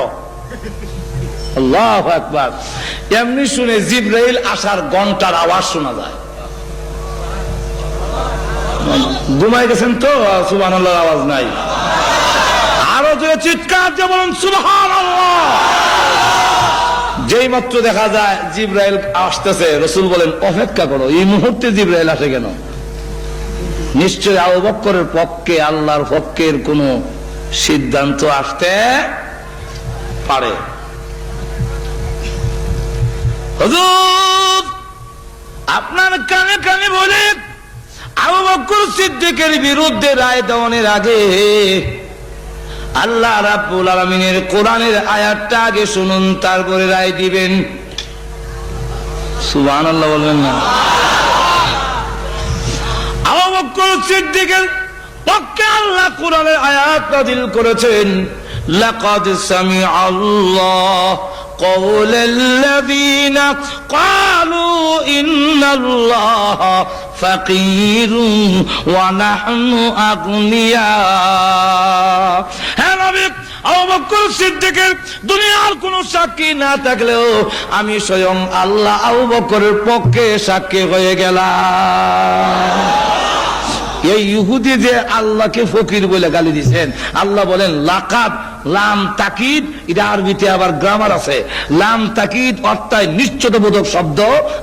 আল্লাহু আকবার। এমনি শুনে জিবরাইল আসার ঘন্টার আওয়াজ শোনা যায়। ঘুমাই গেছেন তো, সুবহানাল্লাহর আওয়াজ নাই। আরো জোরে চিৎকার দিয়ে বলুন সুবহানাল্লাহ। যেই মাত্র দেখা যায় জিবরাইল আসতেছে, রাসূল বলেন অপেক্ষা করো, এই মুহূর্তে জিবরাইল আসে কেন? নিশ্চয় আবু বকরের পক্ষে, আল্লাহর পক্ষের কোন সিদ্ধান্ত আসতে পারে। হুজুর আপনার কানে কানে বলে আবু বকর সিদ্দিকের বিরুদ্ধে রায় দেওয়ার আগে আল্লাহ রাব্বুল আলামিনের কোরআনের আয়াতটা আগে শুনুন, তারপরে রায় দিবেন। সুবহানাল্লাহ বলবেন না? আবু বকর সিদ্দিকের পক্ষে আল্লাহ কোরআনের আয়াত নাযিল করেছেন, লাকাদ সামিআল্লাহু قَوْلَ قَالُوا إِنَّ اللَّهَ فَقِيرٌ وَنَحْنُ أَغْنِيَاءُ। হ্যাঁ নবী, আবু বকর সিদ্দিকের দুনিয়ার কোন সাক্ষী না থাকলেও আমি স্বয়ং আল্লাহ আবু বকরের পক্ষে সাক্ষী হয়ে গেলাম। এই ইহুদি যে আল্লাহকে ফকির বলে গালি দিয়েছেন, আল্লাহ বলেন লাকাদ, লাম তাকিদ, এটা আরবিতে আবার গ্রামার আছে। লাম তাকিদ অর্থাৎ নিশ্চয়তাবোধক শব্দ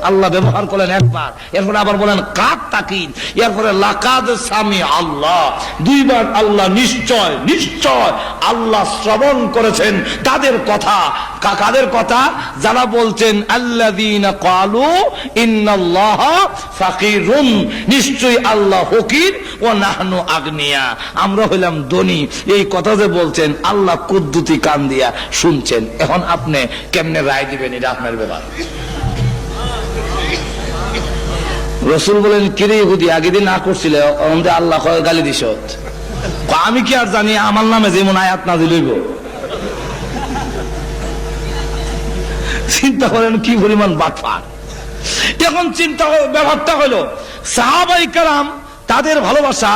আল্লাহ ব্যবহার করেন একবার, এরপরে আবার বলেন কাদ তাকিদ, এরপরে লাকাদ সামি আল্লাহ, দুইবার আল্লাহ নিশ্চয়, নিশ্চয় আল্লাহ শ্রবণ করেছেন তাদের কথা। কাদের কথা? যারা বলছেন আল্লাযীনা ক্বালু ইন্নাল্লাহা ফাকিরুন, নিশ্চয়ই আল্লাহ ফকির, ও নাহনু আগনিয়া, আমরা হইলাম ধনী। এই কথা যে বলছেন আল্লাহ কুদ্দুতি কান দিয়া শুনছেন। এখন আপনি কেমনে রায় দিবেন, এটা আপনার ব্যাপার। রাসূল বলেন কিরে ইহুদি, আগে দিন না করছিলে, আমাদের আল্লাহ গালি দিছ। আমি কি আর জানি আমার নামে যেমন আয়াত নাযিল হইব? চিন্তা করেন কি পরিমাণ বাটপার। এখন চিন্তা ব্যাপারটা হলো সাহাবায়ে কেরাম, তাদের ভালোবাসা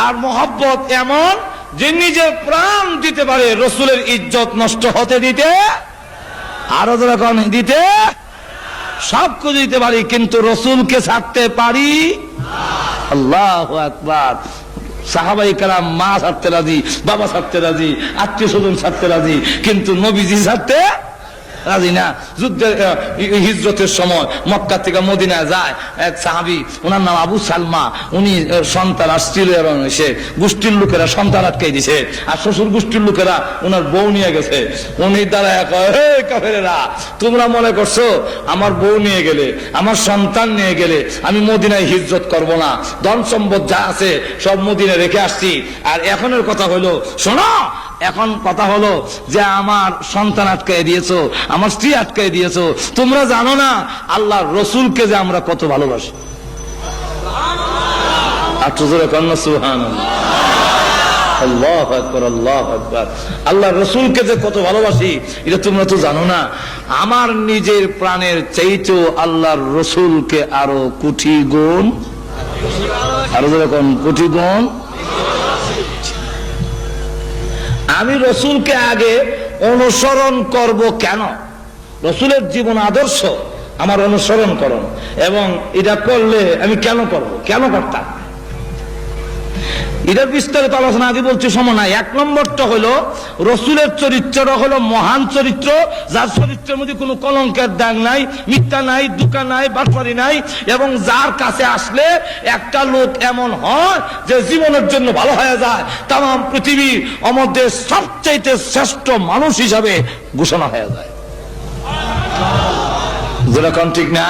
আর মহব্বত এমন যে নিজের প্রাণ দিতে পারে রাসূলের ইজ্জত নষ্ট হতে দিতে, আরো যখন দিতে, সব কিছু দিতে পারি, কিন্তু রাসূলকে ছাড়তে পারি না। আল্লাহু আকবার। সাহাবায়ে কেরাম মা ছাড়তে রাজি, বাবা ছাড়তে রাজি, আত্মীয় স্বজন ছাড়তে রাজি, কিন্তু নবীজি ছাড়তে রাজি না। যুদ্ধের হিজরতের সময় মক্কা থেকে মদিনায় যায় এক সাহাবী, ওনার নাম আবু সালমা। উনি সন্তান আসছিল, এসে গোষ্ঠীর লোকেরা সন্তান আটকাই দিছে, আর শ্বশুর গোষ্ঠীর লোকেরা ওনার বউ নিয়ে গেছে। উনি দাঁড়ায় কয়, হে কাফেরেরা, তোমরা মনে করছো আমার বউ নিয়ে গেলে, আমার সন্তান নিয়ে গেলে আমি মদিনায় হিজরত করব না? ধন সম্পদ যা আছে সব মদিনায় রেখে আসছি। আর এখনের কথা হলো, শোনো, এখন কথা হলো যে আমার সন্তান আটকাই দিয়েছো, আমার স্ত্রী আটকাই দিয়েছো। তোমরা জানো না আল্লাহর রাসূলকে যে আমরা কত ভালোবাসি। আল্লাহু আকবার, আল্লাহু আকবার। আল্লাহর রাসূলকে যে কত ভালোবাসি এটা তোমরা তো জানো না। আমার নিজের প্রাণের চাইতেও আল্লাহর রাসূলকে আরো কোটি গুণ, আরো যখন কোটি গুণ। আমি রাসূলকে আগে অনুসরণ করব কেন? রাসূলের জীবন আদর্শ আমার অনুসরণ করুন, এবং এটা করলে আমি কেন করব, কেন করতাম, এটার বিস্তারিত আলোচনা আগে বলছি, সময় নাই। এক নম্বরটা হলো রাসূলের চরিত্রটা হলো মহান চরিত্র, যার চরিত্রের মধ্যে কোনো কলঙ্কের দাগ নাই, মিথ্যা নাই, ধোঁকা নাই, বাটপারি নাই, এবং যার কাছে আসলে একটা লোক এমন হয় যে জীবনের জন্য ভালো হয়ে যায়, তাম পৃথিবীর মধ্যে সবচাইতে শ্রেষ্ঠ মানুষ হিসাবে ঘোষণা হয়ে যায়। যেরকম ঠিক না?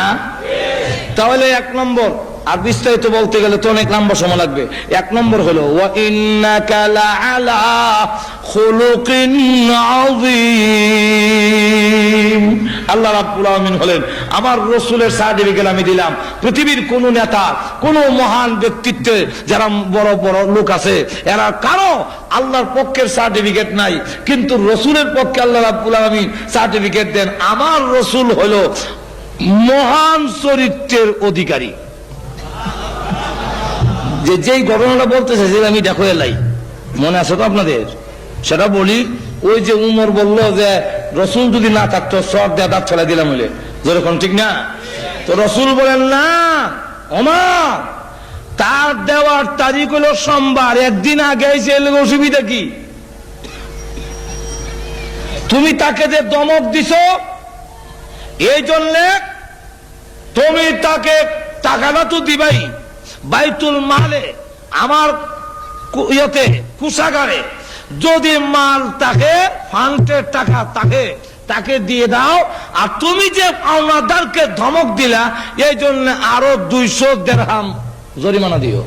তাহলে এক নম্বর, আর বিস্তারিত বলতে গেলে তো অনেক লম্বা সময় লাগবে। এক নম্বর হলো ওয়া ইন্নাকা লাআলা খুলুকিন আযীম। আল্লাহ রাব্বুল আলামিন হলেন আমার রাসূলের সার্টিফিকেট আমি দিলাম। পৃথিবীর কোন নেতা, কোন মহান ব্যক্তিত্বে যারা বড় বড় লোক আছে, এরা কারো আল্লাহর পক্ষের সার্টিফিকেট নাই, কিন্তু রাসূলের পক্ষে আল্লাহ রাব্বুল আলামিন সার্টিফিকেট দেন। আমার রাসূল হলো মহান চরিত্রের অধিকারী। যেই ঘটনাটা বলতেছে যে আমি দেখো এলাই, মনে আছে তো আপনাদের? সেটা বলি। ওই যে উমর বলল যে রসুল যদি না থাকতো সব দাঁত ফেলা দিলাম হলে, যেরকম ঠিক না? তো রসুল বলেন না ওমর, তার দেওয়ার তারিখ হলো সোমবার, একদিন আগে এসে এলে অসুবিধা কি? তুমি তাকে যে দমক দিছো, এই জন্য তুমি তাকে টাকাটা তো দিবাই, বাইতুল মালে আমার ইয়েতে কুষাগারে যদি মাল থাকে, ফান্ডের টাকা তাকে দিয়ে দাও। আর তুমি যে পাওনাদারকে ধমক দিলা, এই জন্য আরো 200 দিরহাম জরিমানা দিও।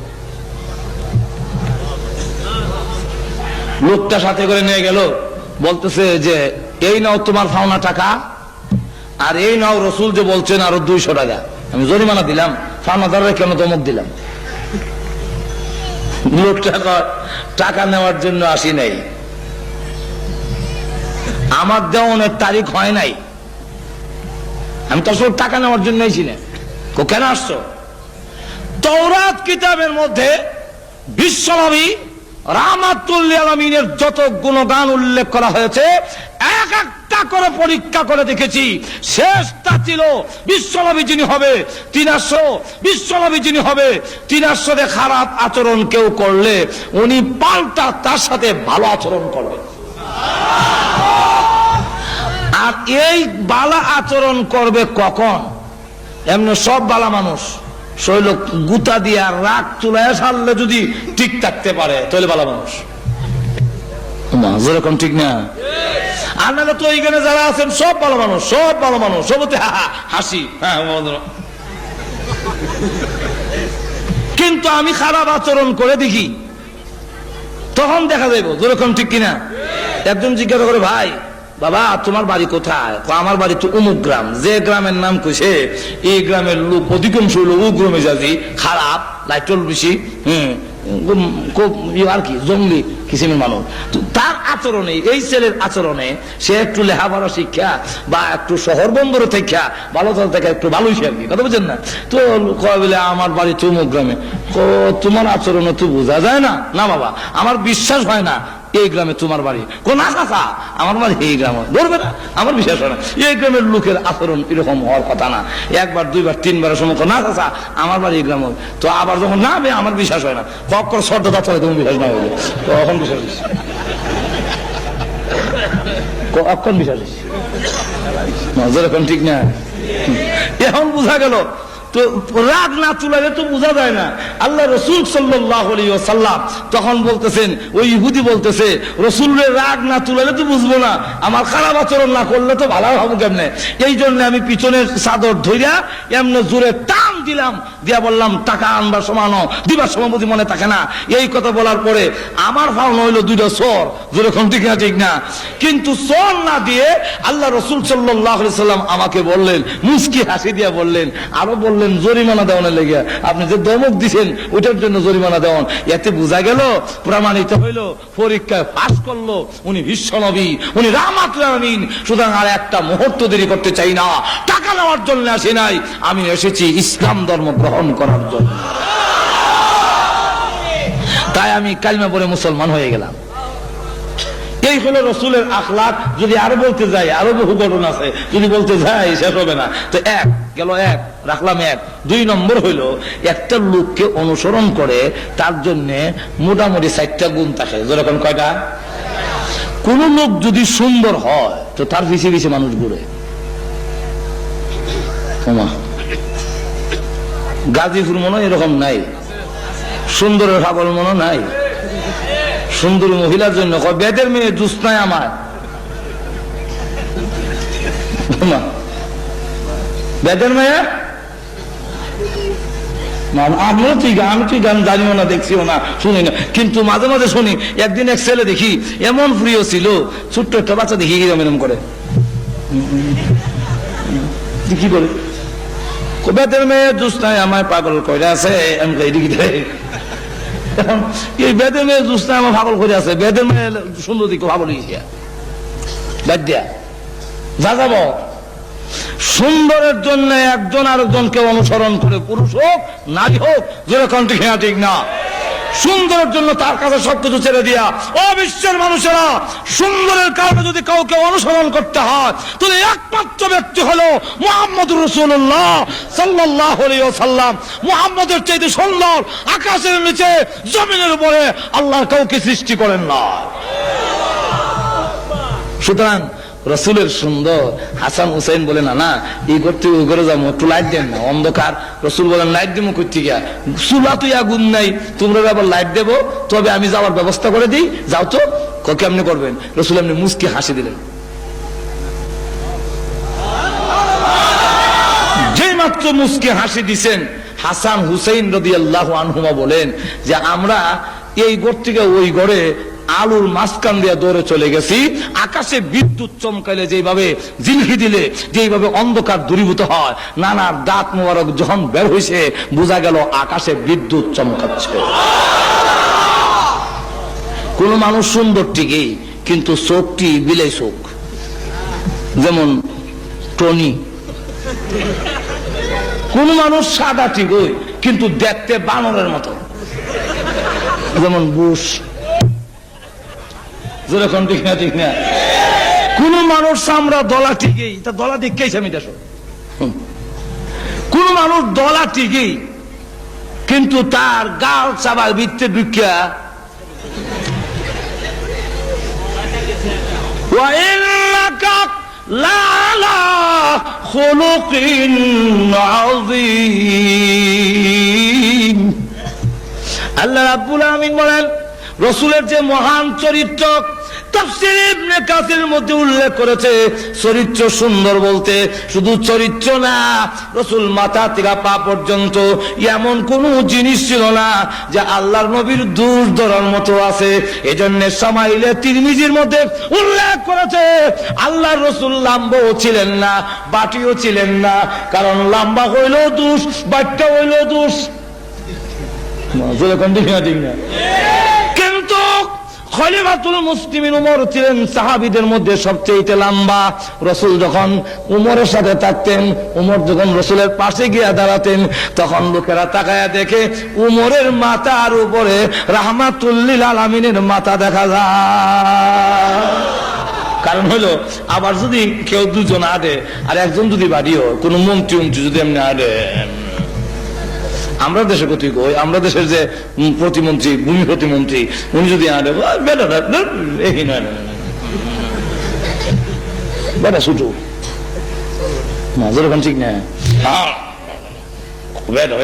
লোকটা সাথে করে নিয়ে গেল, বলতেছে যে এই নাও তোমার পাওনা টাকা, আর এই নাও রসুল যে বলছেন আরো 200 টাকা আমি জরিমানা দিলাম, পাওনাদাররা কেন ধমক দিলাম? লোকটা টাকা নেওয়ার জন্য আসি নাই, আমার দেওয়ানের তারিখ হয় নাই, আমি তো আসলে টাকা নেওয়ার জন্য আইছি না। কেন আসছো? তাওরাত কিতাবের মধ্যে বিশ্বনবী রাহমাতুল লিল আলামিনের যত গুণগান উল্লেখ করা হয়েছে, এক একটা করে পরীক্ষা করে দেখেছি। শেষটা ছিল বিশ্বনবী যিনি হবে 300, বিশ্বনবী যিনি হবে 300 খারাপ আচরণ কেউ করলে উনি পাল্টা তার সাথে ভালো আচরণ করবেন। আর এই বালা আচরণ করবে কখন? এমনি সব বালা মানুষ শৈল গুতা দিয়া রাগ চুলায় সারলে যদি ঠিক থাকতে পারে তাহলে ভালো মানুষ, যেরকম ঠিক না? আর নাহলে তো এইখানে যারা আছেন সব ভালো মানুষ, সব ভালো মানুষ, সবতে হাসি, হ্যাঁ, কিন্তু আমি খারাপ আচরণ করে দেখি, তখন দেখা যাইব যেরকম ঠিক কিনা। একজন জিজ্ঞাসা করে, ভাই বাবা তোমার বাড়ি কোথায়? আমার বাড়ি তো অমুক গ্রাম। যে গ্রামের নাম কইছে এই গ্রামের লোক অধিকাংশ হলো উগ্র মেজাজি, খারাপ, লাইটল বেশি, আর কি জঙ্গলি কিসিমের মানুষ। তার আচরণে, এই ছেলের আচরণে সে একটু লেখাপড়া শিক্ষা বা একটু শহর বন্দরে থেকে ভালো চল থেকে একটু ভালোই সে আর কি, কথা বুঝছেন না? তো কয় বলে আমার বাড়ি চৌমুক গ্রামে। তোমার আচরণে তো বোঝা যায় না। না বাবা, আমার বিশ্বাস হয় না এই গ্রামে তোমার বাড়ি। কোন আশা আমার বাড়ি এই গ্রামে, ধরবে না, আমার বিশ্বাস হয় না। এই গ্রামের লোকের আচরণ এরকম হওয়ার কথা না। একবার, দুইবার, তিনবারের সময় না চাচা আমার বাড়ি এই গ্রাম। তো আবার যখন না আমার বিশ্বাস হয় না, কখন শর্তটা চলে তুমি বিশ্বাস না হইলে তখন বিশ্বাস দিচ্ছি, কখন বিশ্বাস দিচ্ছি, যেরকম ঠিক না? এখন বোঝা গেল তো রাগ না চুলালে তো বোঝা যায় না। আল্লাহ রসুল সাল্লাল্লাহু আলাইহি ওয়াসাল্লাম তখন বলতেছেন, ওই ইহুদি বলতেছে রসুলের রাগ না চুলালে তো বুঝবো না, আমার খারাপ আচরণ না করলে তো ভালো হবো কেমনে? এই জন্য আমি পিছনের চাদর ধইরা এমনি জোরে টান দিলাম, দিয়া বললাম টাকা আনবার সমানো দিবার সময় বুঝি মনে থাকে না। এই কথা বলার পরে আমার পাওনা হইলো 2টা চোর, যেরকম ঠিক না ঠিক না? কিন্তু চোর না দিয়ে আল্লাহ রসুল সাল্লাল্লাহু আলাইহি ওয়াসাল্লাম আমাকে বললেন, মুস্কি হাসি দিয়া বললেন, আরো বললেন জরিমানা দেওয়ানোর লেগে, আপনি যে দমক দিচ্ছেন ওইটার জন্য জরিমানা দেওয়ান। এতে বোঝা গেল, প্রমাণিত হইল, পরীক্ষায় পাস করলো উনি বিশ্ব নবী, উনি রাহমাতুল লিল আলামিন। সুতরাং আর একটা মুহূর্ত দেরি করতে চাই না, টাকা নেওয়ার জন্য আসি নাই, আমি এসেছি ইসলাম ধর্ম গ্রহণ করার জন্য। তাই আমি কালিমা পড়ে মুসলমান হয়ে গেলাম। এই হলো রসুলের আখলাক। যদি আরো বলতে যাই আরো বহু ঘটনা আছে, যদি বলতে যাই শেষ হবে না। তো এক গেল, এক রাখলাম, এক। 2 নম্বর হইল একটা লোককে অনুসরণ করে তার জন্য মোটামুটি 4টা গুণ থাকে। যেরকম কয়টা? কোন লোক যদি সুন্দর হয় তো তার পিছিয়ে পিছিয়ে মানুষ ঘুরে। গাজীপুর মনে এরকম নাই, সুন্দরের পাগল মনে নাই। সুন্দর মহিলার জন্য বেদের মেয়ে জুস নাই আমার, বেদের মেয়ে আমরা আমি তুই গান জানিও না, দেখছিও না, শুনি না, কিন্তু মাঝে মাঝে শুনি। একদিন এক ছেলে দেখি এমন প্রিয় ছিল, ছোট্ট একটা বাচ্চা দেখি এরম করে কি বলে, বেদের মেয়ে জুস্তায় আমায় পাগল করে আছে। আমি এই বেদের মেয়ে জুস্তায় আমার পাগল করে আছে, বেদের মেয়ে সুন্দর দিকে পাগল হয়েছে। বাদ দিয়া যা যাব, সুন্দরের জন্য একজন আরেকজনকে অনুসরণ করে, পুরুষ হোক নারী হোক, যেরকম ঠিক না, সুন্দরের জন্য তার কাছে সবকিছু ছেড়ে দিয়া। ও বিশ্বের মানুষেরা, সুন্দরের কারণে যদি কাউকে অনুসরণ করতে হয়, তাহলে একমাত্র ব্যক্তি হলো মুহাম্মদুর রাসূলুল্লাহ সাল্লাল্লাহু আলাইহি ওয়াসাল্লাম। মুহাম্মদের চাইতে সুন্দর আকাশের নিচে জমিনের উপরে আল্লাহ কাউকে সৃষ্টি করেন না। সুতরাং রসুলের সুন্দর। হাসান হুসাইন বলে না এই করতে ওই করে যাবো, একটু লাইট দেন না, অন্ধকার। রসুল বলেন লাইট দেবো করতে গিয়া, চুলা তুই আগুন নাই, তোমরা আবার লাইট দেবো, তবে আমি যাওয়ার ব্যবস্থা করে দিই, যাও তো। কেমনি করবেন? রসুল এমনি মুস্কি হাসি দিলেন। যে মাত্র মুস্কি হাসি দিছেন, হাসান হুসাইন রাদিয়াল্লাহু আনহুমা বলেন যে আমরা এই ঘর থেকে ওই ঘরে আলুর মাঝখান দিয়ে দৌড়ে চলে গেছি। আকাশে বিদ্যুৎ চমকাইলে যেভাবে জিলহি দিলে যেভাবে অন্ধকার দূরীভূত হয়, নানার দাঁত মোবারক যখন বের হয়েছে, বোঝা গেল আকাশে বিদ্যুৎ চমকাচ্ছে। কোন মানুষ সুন্দর ঠিকই, কিন্তু চোখটি বিলাই চোখ, যেমন টনি। কোন মানুষ সাদা ঠিকই, কিন্তু দেখতে বানরের মতো, যেমন বুশ। যেরকম ঠিক না, কোন মানুষ আমরা দলা ঠিকই, তা দলা দেখেছি আমি দেশ। কোন মানুষ দলা ঠিকই, কিন্তু তার গাল চাবার বৃত্তে ঢুকিয়া আল্লাহ রাব্বুল আমিন বলেন, রসুলের যে মহান চরিত্র, তাফসীর ইবনে কাসির মধ্যে উল্লেখ করেছে, চরিত্র সুন্দর বলতে শুধু চরিত্র না, রসুল মাথা থেকে পা পর্যন্ত এমন কোন জিনিস ছিল না যে আল্লাহর নবীর দোষ ধরার মতো আছে। এজন্য সামাইলে তিরমিজির মধ্যে উল্লেখ করেছে, আল্লাহর রসুল লাম্বাও ছিলেন না, বাটিও ছিলেন না, কারণ লাম্বা হইলেও দোষ, বাট্টা হইলেও দোষ। কিন্তু খলিফাতুল মুসলিমিন উমর ছিলেন সাহাবীদের মধ্যে সবচেয়ে লম্বা। রসুল যখন উমরের সাথে থাকতেন, উমর যখন রসুলের পাশে গিয়ে দাঁড়াতেন, তখন লোকেরা তাকায়া দেখে উমরের মাথার উপরে রাহমাতুল লিল আলামিনের মাথা দেখা যায়। কারণ হলো, আবার যদি কেউ দুজন আডে আর একজন যদি বাড়িও, কোন মন্ত্রী যদি এমনি আডে, আমরা দেশে কত কই, আমরা দেশের যে প্রতিমন্ত্রী, ভূমি প্রতিমন্ত্রী, উনি যদি আনে বেটা ছুটু না, যেরকম ঠিক না,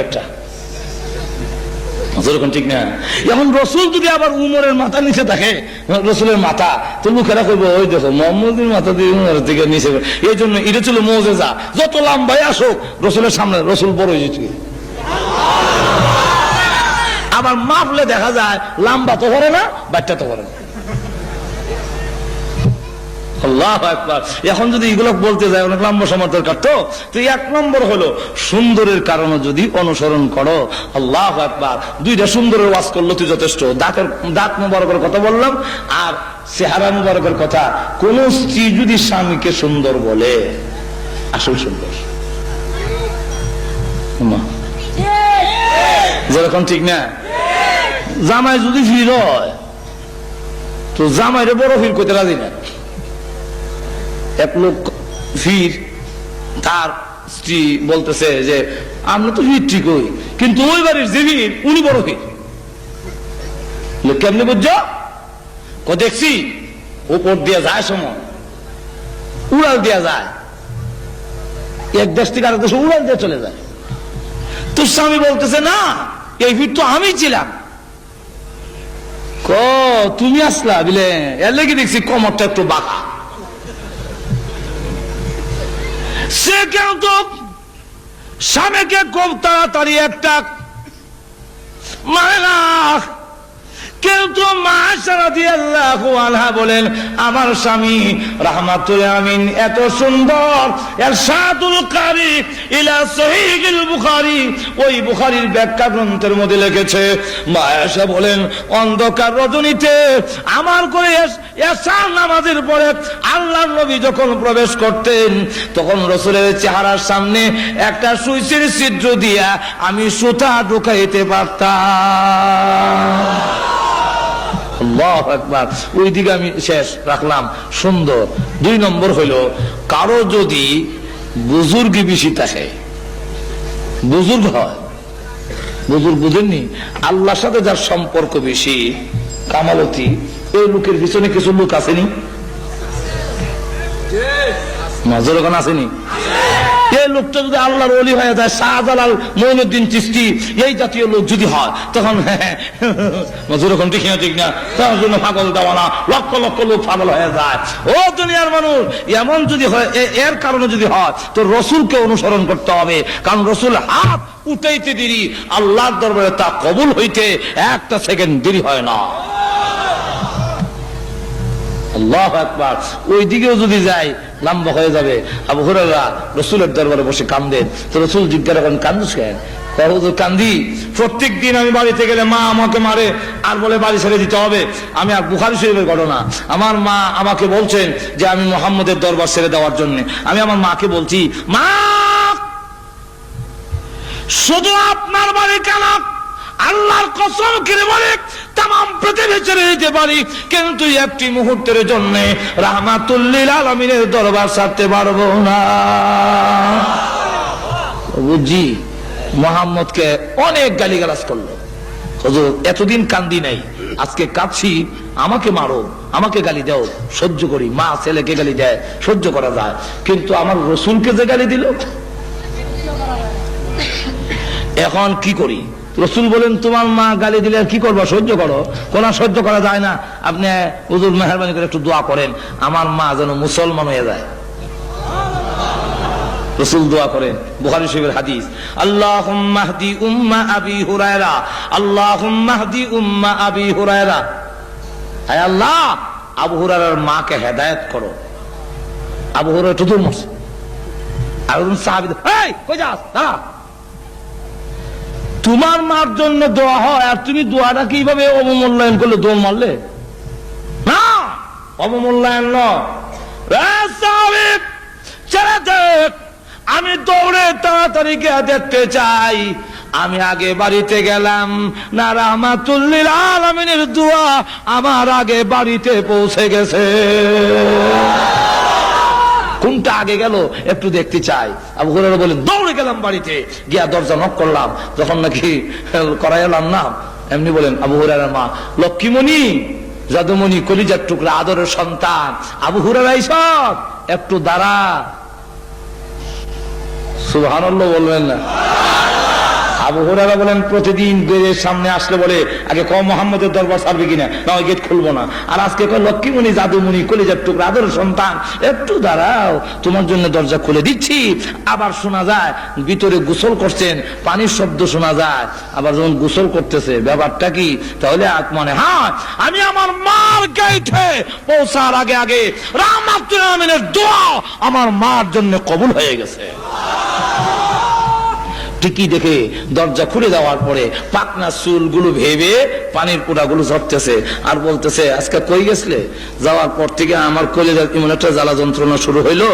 একটা যেরকম ঠিক না। এখন রসুল যদি আবার উমরের মাথা নিচে থাকে, রসুলের মাথা, তো লোকেরা কইবো ওই দেখো মোহাম্মদের মাথা দিয়ে উমরের দিকে নিচে। এই জন্য এটা ছিল মুজিজা, যত লম্বাই আসুক রসুলের সামনে রসুল বড় হয়ে যেত। আবার মাপলে দেখা যায় লম্বা তো করে না, বাচ্চা তো করে না। আল্লাহু আকবার। এখন যদি এগুলো বলতে যায় অনেক লম্বা সময় দরকার, তো এক নম্বর হলো সুন্দরের কারণে যদি অনুসরণ করো। আল্লাহু আকবার। দুইটা সুন্দরের ওয়াজ করলো তুই যথেষ্ট। দাঁত মুবারকের কথা বললাম, আর চেহারা মুবারকের কথা। কোন স্ত্রী যদি স্বামীকে সুন্দর বলে, আসল সুন্দর যেরকম ঠিক না। জামাই যদি ফির হয়, তো জামাইরে বড় ফির করতে রাজি না। এক লোক ফির, তার স্ত্রী বলতেছে যে আমরা তো ফির ঠিক হই, কিন্তু ওই বাড়ির যে ফির উনি বড় ফির। লোক কেমনি বুঝছো? দেখছি উপর দিয়ে যায় সময়, উড়াল দিয়া যায়, এক দেশ থেকে আরেক দেশে উড়াল দিয়ে চলে যায়। তো স্বামী বলতেছে না, এই ফির তো আমি ছিলাম। তুমি আসলা বিলে, এর লেগে দেখছি কমরটা একটু বাঁকা। সে কেন তো স্বামীকে খুব তাড়াতাড়ি একটা মানে না, কিন্তু মা আয়েশা রাদিয়াল্লাহু আনহা বলেন আমার স্বামী রাহমাতুল আমিন এত সুন্দর, ইরশাদুল কারি ইলা সহিহুল বুখারী, ওই বুখারীর ব্যাখ্যা গ্রন্থের মধ্যে লিখেছে মা আয়েশা বলেন অন্ধকার রজনীতে আমার ঘরে এশার নামাজের পরে আল্লাহর নবী যখন প্রবেশ করতেন তখন রাসূলের চেহারার সামনে একটা সুইচের ছিদ্র দিয়া আমি সুতা ঢুকাইতে পারতাম। আল্লাহু আকবার। ওই দিকে আমি শেষ রাখলাম সুন্দর। 2 নম্বর হইল কারো যদি বুজুর্গ বেশি থাকে, বুজুর্গ হয়, বুজুর্গ বুঝেননি, আল্লাহর সাথে যার সম্পর্ক বেশি কামালতি, এই লোকের পিছনে কিছু লোক আসেনি, নজর ওখানে আসেনি। এই লোকটা যদি আল্লাহর ওলি হয়ে যায়, শাহজালাল, মঈনুদ্দিন চিশতি এই জাতীয় লোক যদি হয় তখন নজর ওখানে ঠিক না, ঠিক না, তার জন্য পাগল দেওয়ানা লক্ষ লক্ষ লোক পাগল হয়ে যায়। ও দুনিয়ার মানুষ, এমন যদি হয়, এর কারণে যদি হয় তো রসুলকে অনুসরণ করতে হবে, কারণ রসুল হাত উঠাইতে দেরি, আল্লাহর দরবারে তা কবুল হইতে একটা সেকেন্ড দেরি হয় না। আল্লাহু আকবার। ওই দিকেও যদি যাই লম্বা হয়ে যাবে। আবু হুরায়রা রাসূলের দরবারে বসে কান্দেন, তো রাসূল জিজ্ঞাসা করেন কান্দুস কেন? কান্দি, প্রত্যেক দিন আমি বাড়িতে গেলে মা আমাকে মারে আর বলে বাড়ি ছেড়ে দিতে হবে। আমি আর বুখারী শরীফের ঘটনা, আমার মা আমাকে বলছেন যে আমি মুহাম্মদের দরবার ছেড়ে দেওয়ার জন্য। আমি আমার মাকে বলছি মা শুধু আপনার বাড়ি কেন, আল্লাহর কসম করে বলে তাম পৃথিবী ছেড়ে দিতে পারি, কিন্তু একটি মুহূর্তের জন্য রাহমাতুল লিল আলামিনের দরবার ছাড়তে পারবো না। বুঝি মুহাম্মদকে অনেক গালিগালাজ করলো, হুজুর এতদিন কান্দি নাই, আজকে কাঁদছি, আমাকে মারো, আমাকে গালি দাও, সহ্য করি। মা ছেলেকে গালি দেয়, সহ্য করা যায়, কিন্তু আমার রসুলকে যে গালি দিল, এখন কি করি? রসুল বলেন তোমার মা গালি দিলে কি করবো, সহ্য করো। কোন সহ্য করা যায় না, আপনি হুজুর মেহরবানি করে একটু দোয়া করেন আমার মা যেন মুসলমান হয়ে যায়। রসুল দোয়া করেন, বুখারী শরীফের হাদিস, আল্লাহুম্মা হদি উম্মা আবি হুরায়রা, আল্লাহুম্মা হদি উম্মা আবি হুরায়রা। হে আল্লাহ, আবু হুরায়রার মাকে হেদায়েত করো। আবু হুরায়রা তো দৌড় মারছে, আর সাহাবী এই কই যাস, দাঁড়া, তোমার মার জন্য দোয়া হয় আর তুমি দোয়াটা কিভাবে অবমূল্যায়ন করলে, দৌড় মারলে না, অবমূল্যায়ন নয়। ছেড়ে দেখ, আমি দৌড়ে তাড়াতাড়ি গিয়ে দেখতে চাই। আমি আগে বাড়িতে গেলাম না, রাহমাতুল লিল আলামিনের দোয়া আমার আগে বাড়িতে পৌঁছে গেছে। কোনটা আগে গেল একটু দেখতে চাই। আবু হুরায়রা বলেন দৌড়ে গেলাম বাড়িতে, গিয়া দরজা নক করলাম, যখন নাকি করাই এলাম না, এমনি বলেন আবু হুরায়রার মা লক্ষ্মীমণি, জাদুমণি, কলিজার টুকরা, আদরের সন্তান আবু হুরায়রা এইসব, একটু দাঁড়া। সুবহানাল্লাহ বলবেন না? আবু হুরায়রা বলেন প্রতিদিন গেটের সামনে আসলে বলে আগে ক মুহাম্মদের দরবার ছাড়বে কিনা, না ওই গেট খুলবো না। আর আজকে কয় লক্ষ্মীমণি, জাদুমণি, কলিজার টুকরা, আদরের সন্তান, একটু দাঁড়াও, তোমার জন্য দরজা খুলে দিচ্ছি। আবার শোনা যায় ভিতরে গোসল করছেন, পানির শব্দ শোনা যায়, আবার যখন গোসল করতেছে, ব্যাপারটা কি? তাহলে মানে হ্যাঁ, আমি আমার মার গেটে পৌঁছার আগে আগে রাহমাতুল আমিনের দোয়া আমার মার জন্য কবুল হয়ে গেছে। ঠিকই দেখে দরজা খুলে দেওয়ার পরে পাকনা চুলগুলো ভেবে পানির পোড়াগুলো ঝরতেছে আর বলতেছে আজকে কই গেছলে? যাওয়ার পর থেকে আমার কলিজার এমন একটা জ্বালা যন্ত্রণা শুরু হইলো,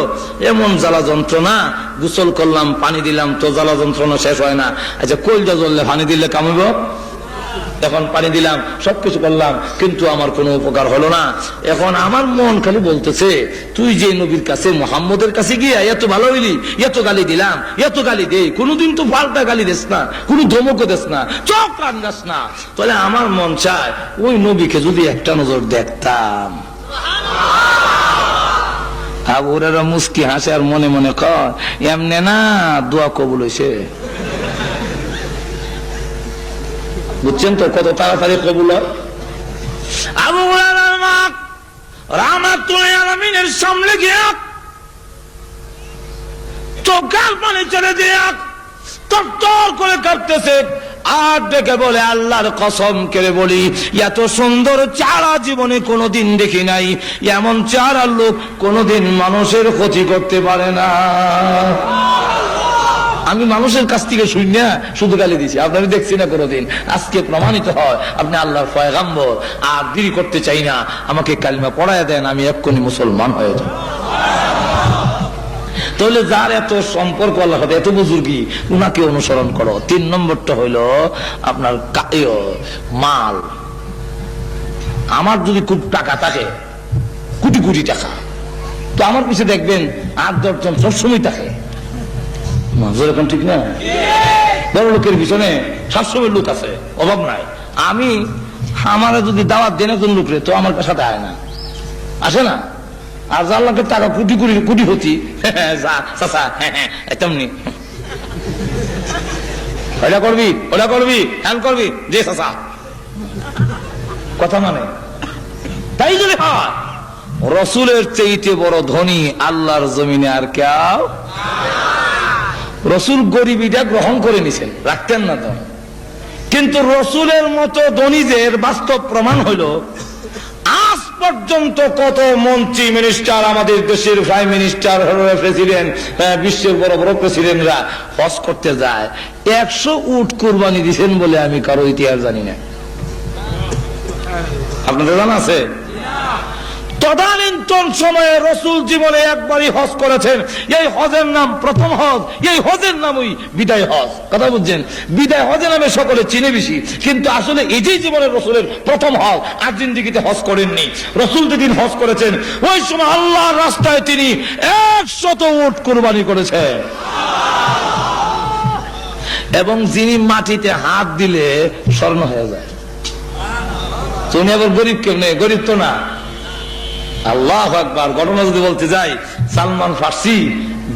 এমন জ্বালা যন্ত্রণা, গোসল করলাম, পানি দিলাম তো জ্বালা যন্ত্রণা শেষ হয় না। আচ্ছা কলিজা জ্বললে পানি দিলে কামাবো? এখন পানি দিলাম, সবকিছু করলাম, কিন্তু আমার কোনো উপকার হলো না। এখন আমার মন খালি বলতেছে তুই যে নবীর কাছে মুহাম্মদের কাছে গিয়ে এত ভালো হইলি, এত গালি দিলাম, এত গালি দেই, কোনোদিন তো পাল্টা গালি দিস না, কোনো ধমকও দিস না, চোখ রাঙ্গাস না। তাহলে আমার মন চায় ওই নবীকে যদি একটা নজর দেখতাম। আবু হুরায়রা মুস্কি হাসে আর মনে মনে কয় এমনে না দোয়া কবুল হইছে। বুঝছেন তো কত তাড়াতাড়ি কবুল হয়। আবু হুরায়রার মা রাহমাতুল লিল আলামিনের সামনে গিয়ে চোখের পানি ছেড়ে দিয়ে তরতর করে কাঁপতেছে, আর ডেকে বলে আল্লাহর কসম করে বলি, এত সুন্দর চেহারা জীবনে কোনোদিন দেখি নাই, এমন চেহারার লোক কোনোদিন মানুষের ক্ষতি করতে পারে না। আমি মানুষের কাছ থেকে শুনি না, শুধু গালি দিছি, আপনারা দেখছি না কোনোদিন। আজকে প্রমাণিত হয় আপনি আল্লাহর পয়গাম্বর। আর দেরি করতে চাই না, আমাকে কালিমা পড়ায় দেন, আমি এক্ষুনি মুসলমান হয়ে যাব। তাহলে যার এত সম্পর্ক আল্লাহর সাথে, এত বুজুর্গি, উনাকে অনুসরণ করো। 3 নম্বরটা হইল আপনার মাল। আমার যদি খুব টাকা থাকে, কোটি কোটি টাকা, তো আমার পিছিয়ে দেখবেন 8-10 জন সবসময় থাকে। এখন ঠিক না? বড় লোকের পিছনে সবসময় লোক আছে, অভাব নাই। আমি আমার যদি দাওয়াত দেন একজন লোক রে, তো আমার সাথে আয় না, আসে না। আর যার লোকের টাকা কোটি কোটি কোটি হতি, তেমনি ওটা করবি, ওটা করবি, হ্যান করবি, যে চাচা কথা মানে। তাই যদি হয়, রসুলের চাইতে বড় ধনী আল্লাহর জমিনে আর কেউ। রসুল গরিবিটা গ্রহণ করে নিছেন, রাখতেন না তো, কিন্তু রসুলের মতো ধনীদের বাস্তব প্রমাণ হইল আজ পর্যন্ত কত মন্ত্রী মিনিস্টার, আমাদের দেশের প্রাইম মিনিস্টার, প্রেসিডেন্ট, বিশ্বের বড় বড় প্রেসিডেন্টরা হজ করতে যায়, 100 উট কুরবানি দিচ্ছেন বলে আমি কারো ইতিহাস জানি না। আপনাদের জানা আছে? তদানীন্তন সময়ে রসুল জীবনে একবারই হজ করেছেন। এই হজের নাম প্রথম হজ, এই হজের নামই বিদায় হজ। কথা বুঝছেন? বিদায় হজের নামে সকলে চিনে বেশি, কিন্তু আসলে এই যে জীবনের রসুলের প্রথম হজ, আর জিন্দিগিতে হজ করেননি। রসুল যেদিন হজ করেছেন, ওই সময় আল্লাহর রাস্তায় তিনি 100 উট কুরবানি করেছেন। এবং যিনি মাটিতে হাত দিলে স্বর্ণ হয়ে যায়। তুমি আবার গরিব কেমনে? গরিব তো না। আল্লাহু আকবার। ঘটনা যদি বলতে যাই, সালমান ফার্সি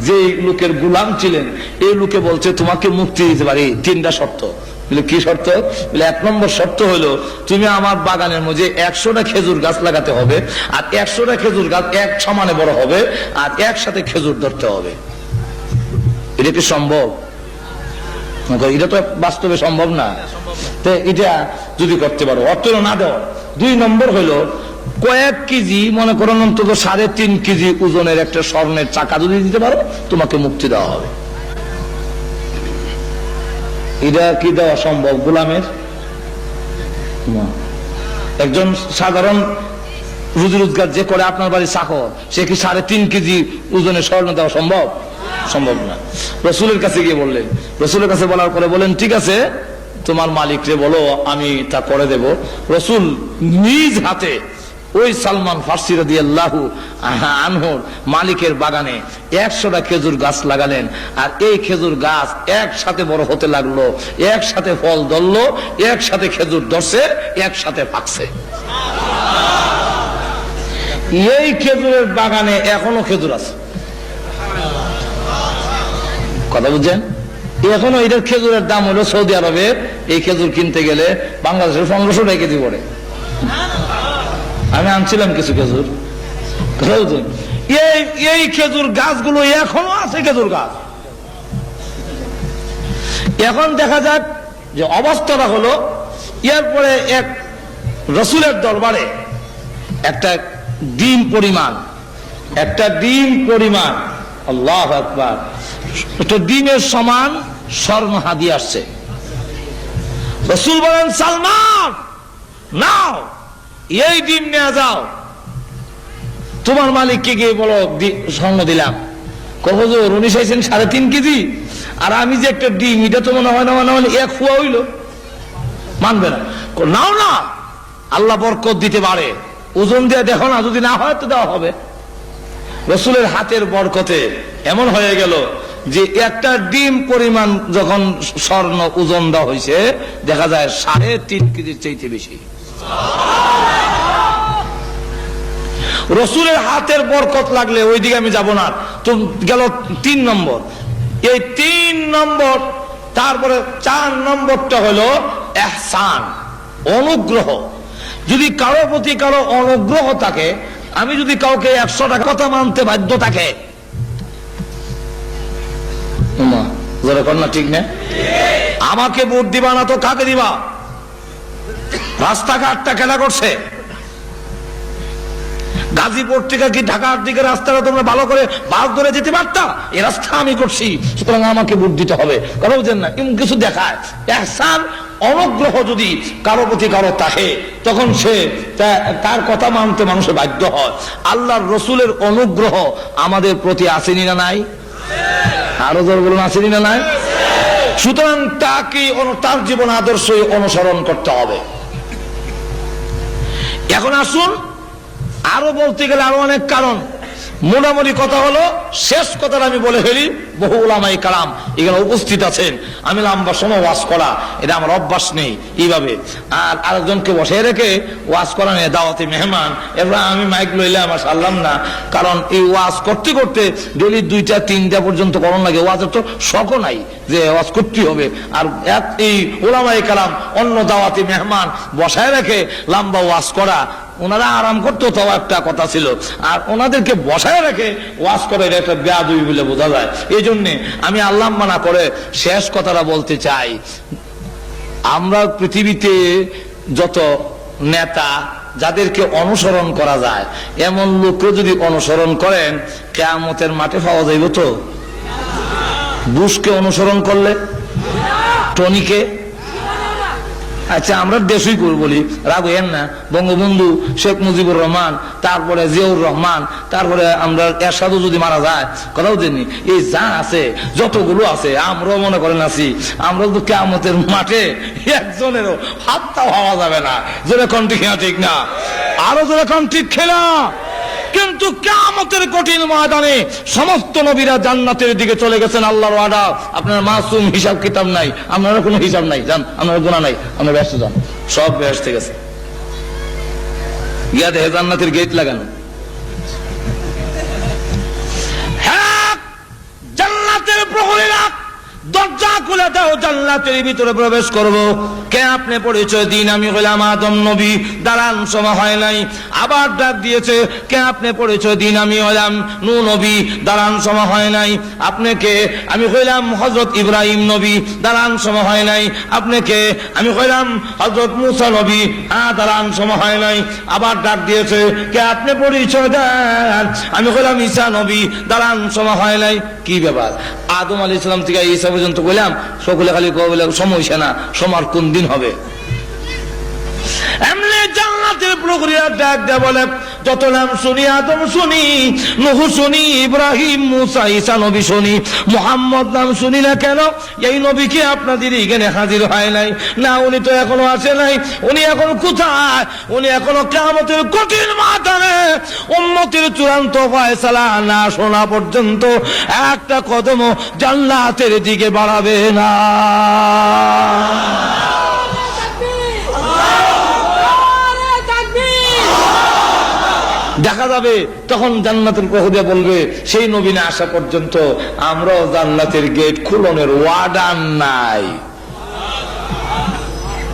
যে লোকের গোলাম ছিলেন, এই লোকে বলছে তোমাকে মুক্তি দিতে পারি 3টা শর্ত। কি শর্ত? 1 নম্বর শর্ত হলো তুমি আমার বাগানের মধ্যে 100টা খেজুর গাছ লাগাতে হবে, আর 100টা খেজুর গাছ এক সমানে বড় হবে, আর একসাথে খেজুর ধরতে হবে। এটা কি সম্ভব? এটা তো বাস্তবে সম্ভব না। তো এটা যদি করতে পারো, অর্থ না দেওয়া। 2 নম্বর হলো কয়েক কেজি, মনে করেন অন্তত 3.5 কেজি ওজনের একটা স্বর্ণের চাকা যদি দিতে পারো, তোমাকে মুক্তি দেওয়া হবে। এটা কি দেওয়া সম্ভব গোলামের? একজন সাধারণ রুজি রোজগার যে করে আপনার বাড়ি চাকর, সে কি 3.5 কেজি ওজনের স্বর্ণ দেওয়া সম্ভব? সম্ভব না। রসুলের কাছে গিয়ে বললেন, রসুলের কাছে বলার পরে বলেন ঠিক আছে, তোমার মালিকরে বলো আমি তা করে দেব। রসুল নিজ হাতে ওই সালমান ফার্সি রাদিয়াল্লাহু আনহুর মালিকের বাগানে 100টা খেজুর গাছ লাগালেন, আর এই খেজুর গাছ একসাথে বড় হতে লাগলো, একসাথে ফল ধরলো, একসাথে খেজুর ধরছে, একসাথে পাকছে। এই খেজুরের বাগানে এখনো খেজুর আছে। কথা বুঝছেন? এখনো এটার খেজুরের দাম হলো সৌদি আরবে এই খেজুর কিনতে গেলে বাংলাদেশের 1500 টাকা কেজি পড়ে। আমি আনছিলাম কিছু খেজুর। এই খেজুর গাছগুলো এখনো আছে, খেজুর গাছ। এখন দেখা যাক যে অবস্থাটা হলো, এরপরে এক রসুলের দরবারে একটা ডিম পরিমাণ, আল্লাহু আকবার, একটা ডিমের সমান স্বর্ণ হাদিয়া আসছে। রসুল বলেন সালমান নাও, এই ডিম নিয়ে যাও, তোমার মালিককে গিয়ে বলো স্বর্ণ দিলাম। হুজুর উনি চাইছেন 3.5 কেজি, আর আমি যে একটা ডিম, এটা তো মনে হয় না 1 ফুয়া হইল, মানবে না। নাও না, আল্লাহ বরকত দিতে পারে, ওজন দিয়ে দেখো না, যদি না হয় তো দেওয়া হবে। রসুলের হাতের বরকতে এমন হয়ে গেল যে একটা ডিম পরিমাণ যখন স্বর্ণ ওজন দেওয়া হয়েছে, দেখা যায় 3.5 কেজির চাইতে বেশি। রসুলের হাতের বরকত লাগলে ওইদিকে আমি যাব না। তো গেল 3 নম্বর। এই 3 নম্বর, তারপরে 4 নম্বরটা হলো ইহসান, অনুগ্রহ। যদি কারো প্রতি কারো অনুগ্রহ থাকে, আমি যদি কাউকে 100 টাকা কথা মানতে বাধ্য থাকে, যেরকম না, ঠিক না? আমাকে ভোট দিবা না তো কাকে দিবা? রাস্তাঘাটটা খেলা করছে। গাজীপুর থেকে কি ঢাকার দিকে রাস্তাটা তোমরা ভালো করে বাস ধরে যেতে পারতা? এই রাস্তা আমি করছি, সুতরাং আমাকে ভোট দিতে হবে। কারো বুঝেন না, এমন কিছু দেখায়। এহসান, অনুগ্রহ যদি কারো প্রতি কারো থাকে, তখন সে তার কথা মানতে মানুষের বাধ্য হয়। আল্লাহর রসুলের অনুগ্রহ আমাদের প্রতি আসেনি না নাই? আরো জোর বলুন, আসেনি না নাই? সুতরাং তাকে তার জীবন আদর্শ অনুসরণ করতে হবে। এখন আসুন, আরো বলতে গেলে আরো অনেক কারণ। মোটামুটি কথা হলো, শেষ কথাটা আমি বলে ফেলি। বহু উলামায়ে কেরাম এখানে উপস্থিত আছেন। আমি লম্বা সময় ওয়াজ করা, এটা আমার অভ্যাস নেই এইভাবে। আর আরেকজনকে বসে রেখে ওয়াজ করা নেই, দাওয়াতি মেহমান। এবার আমি মাইক লইলে আমার সারলাম না, কারণ এই ওয়াজ করতে করতে ডেলি 2টা 3টা পর্যন্ত করণ লাগে। ওয়াজের তো শখও নাই যে ওয়াজ করতে হবে। আর এই উলামায়ে কেরাম অন্য দাওয়াতি মেহমান বসায় রেখে লম্বা ওয়াজ করা, ওনারা আরাম করতো, তাও একটা কথা ছিল। আর ওনাদেরকে বসায় রেখে ওয়াজ করে, এটা একটা বেয়াদবি বলে বোঝা যায়। এই জন্যে আমি আল্লাহ মানা করে শেষ কথাটা বলতে চাই। আমরা পৃথিবীতে যত নেতা, যাদেরকে অনুসরণ করা যায়, এমন লোককে যদি অনুসরণ করেন, কিয়ামতের মাঠে পাওয়া যাইব তো? বুশকে অনুসরণ করলে, টনিকে, আচ্ছা আমরা দেশই করে বলি, রাগ হইয়েন না, বঙ্গবন্ধু শেখ মুজিবুর রহমান, তারপরে জিয়াউর রহমান, তারপরে আমরা এরশাদও যদি মারা যায়, কথাও জানি, এই যা আছে যতগুলো আছে, আমরাও মনে করেন আছি, আমরা তো কিয়ামতের মাঠে একজনেরও হাতটা হওয়া যাবে না। জোরে কোন ঠিক না? ঠিক না? আরো জোরে কোন ঠিক খেলা? কিন্তু কিয়ামতের কঠিন ময়দানে সমস্ত নবীরা জান্নাতের দিকে চলে গেছেন। আল্লাহর ওয়াদা, আপনার মাসুম, হিসাব কিতাব নাই, আপনার কোনো হিসাব নাই, জান আপনার গুনাহ নাই, আপনার ব্যস্ত যান, সব ব্যস্ত গেছে। গিয়া দেখে জান্নাতের গেট লাগানো। হ্যাঁ, জান্নাতের প্রহরীরা দরজা খুলে দাও, জান্নাতের ভিতরে প্রবেশ করব। কে আপনি পরিচয় দিন, আমি হইলাম আদম নবী, দাঁড়ান, সময় হয় নাই। আবার ডাক দিয়েছে, কে আপনি পরিচয় দিন, আমি হইলাম নূহ নবী, দাঁড়ান, সময় হয় নাই। আপনি কে? আমি হইলাম হযরত ইব্রাহিম নবী, দাঁড়ান, সময় হয় নাই। আপনি কে? আমি হইলাম হযরত মূসা নবী, দাঁড়ান, সময় হয় নাই। আবার ডাক দিয়েছে, কে আপনি পরিচয় দেন, আমি হইলাম ঈসা নবী, দাঁড়ান, সময় হয় নাই। কি ব্যাপার? আদম আলাইহিস সালাম থেকে ঈসা পর্যন্ত বললাম, সকলে খালি বলে সময় হইছে না, সময় কোন দিন হবে? এমনি জান্নাতের প্রক্রিয়া ডাক দেয়া বলে, যত নাম শুনি, আদম শুনি, নূহ শুনি, ইব্রাহিম, মূসা, ঈসা নবী শুনি, মুহাম্মদ নাম শুনি না কেন? এই নবী কি আপনাদের এখানে হাজির হয় নাই? না, উনি তো এখনো আসে নাই। উনি এখন কোথায়? উনি এখনো কিয়ামতের কঠিন ময়দানে উম্মতের চূড়ান্ত ফয়সালা না শোনা পর্যন্ত একটা কদমও জান্নাতের দিকে বাড়াবে না। দেখা যাবে তখন জান্নাতের প্রহরী বলবে, সেই নবী না আসা পর্যন্ত আমরাও জান্নাতের গেট খুলনের ওয়ার্ডার নাই।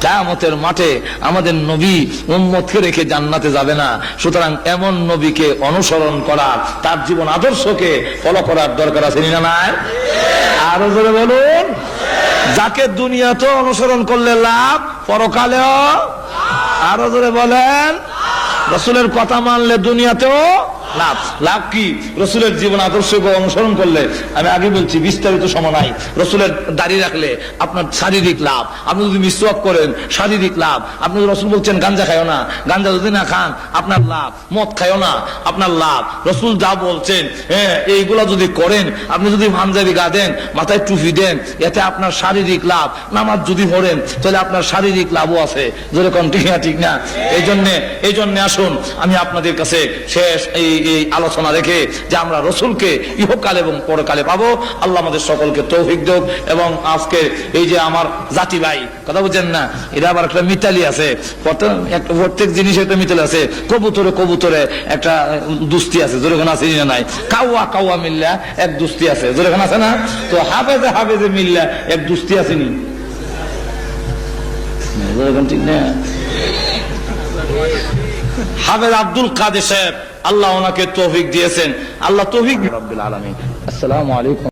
কিয়ামতের মাঠে আমাদের নবী উম্মতকে রেখে জান্নাতে যাবে না। সুতরাং এমন নবীকে অনুসরণ করার, তার জীবন আদর্শকে ফলো করার দরকার আছে না নাই? আরো জোরে বলুন। যাকে দুনিয়াতেও অনুসরণ করলে লাভ, পরকালেও। আরো জোরে বলেন। রাসূলের কথা মানলে দুনিয়াতেও লাভ। লাভ কি? রাসূলের জীবন আদর্শকে অনুসরণ করলে, আমি আগে বলছি, বিস্তারিত সময় নাই। রাসূলের দাড়ি রাখলে আপনার শারীরিক লাভ, আপনি যদি মিসওয়াক করেন শারীরিক লাভ। আপনি রাসূল বলছেন গাঞ্জা খাইও না, গাঞ্জা যদি না খান আপনার লাভ। মদ খাইও না, আপনার লাভ। রাসূল যা বলছেন, এইগুলা যদি করেন, আপনি যদি পাঞ্জাবি গা দেন, মাথায় টুপি দেন, এতে আপনার শারীরিক লাভ। নামাজ যদি পড়েন, তাহলে আপনার শারীরিক লাভও আছে। যেরকম ঠিক না? এই জন্য আসুন, আমি আপনাদের কাছে শেষ এই আলোচনা রেখে যে আমরা রসুলকে ইহকাল এবং পরকালে পাবো, আল্লাহ আমাদের সকলকে তৌফিক দেব। এবং আজকে এই যে আমার জাতি ভাই, কথা বুঝছেন না, এটা আবার একটা মিতালি আছে, প্রত্যেক জিনিস একটা মিতালি আছে। কবুতরে একটা দুস্তি আছে, যেরকম আছে না নাই? কাউয়া মিল্লা এক দুস্তি আছে, যেরকম আছে না? তো হাফেজে মিল্লা এক দুস্তি আছে নি? ঠিক না? হাফেজ আব্দুল কাদের সাহেব, আল্লাহ ওনাকে তৌফিক দিয়েছেন। আল্লাহ তৌফিক। রাব্বিল আলামিন। আসসালামু আলাইকুম।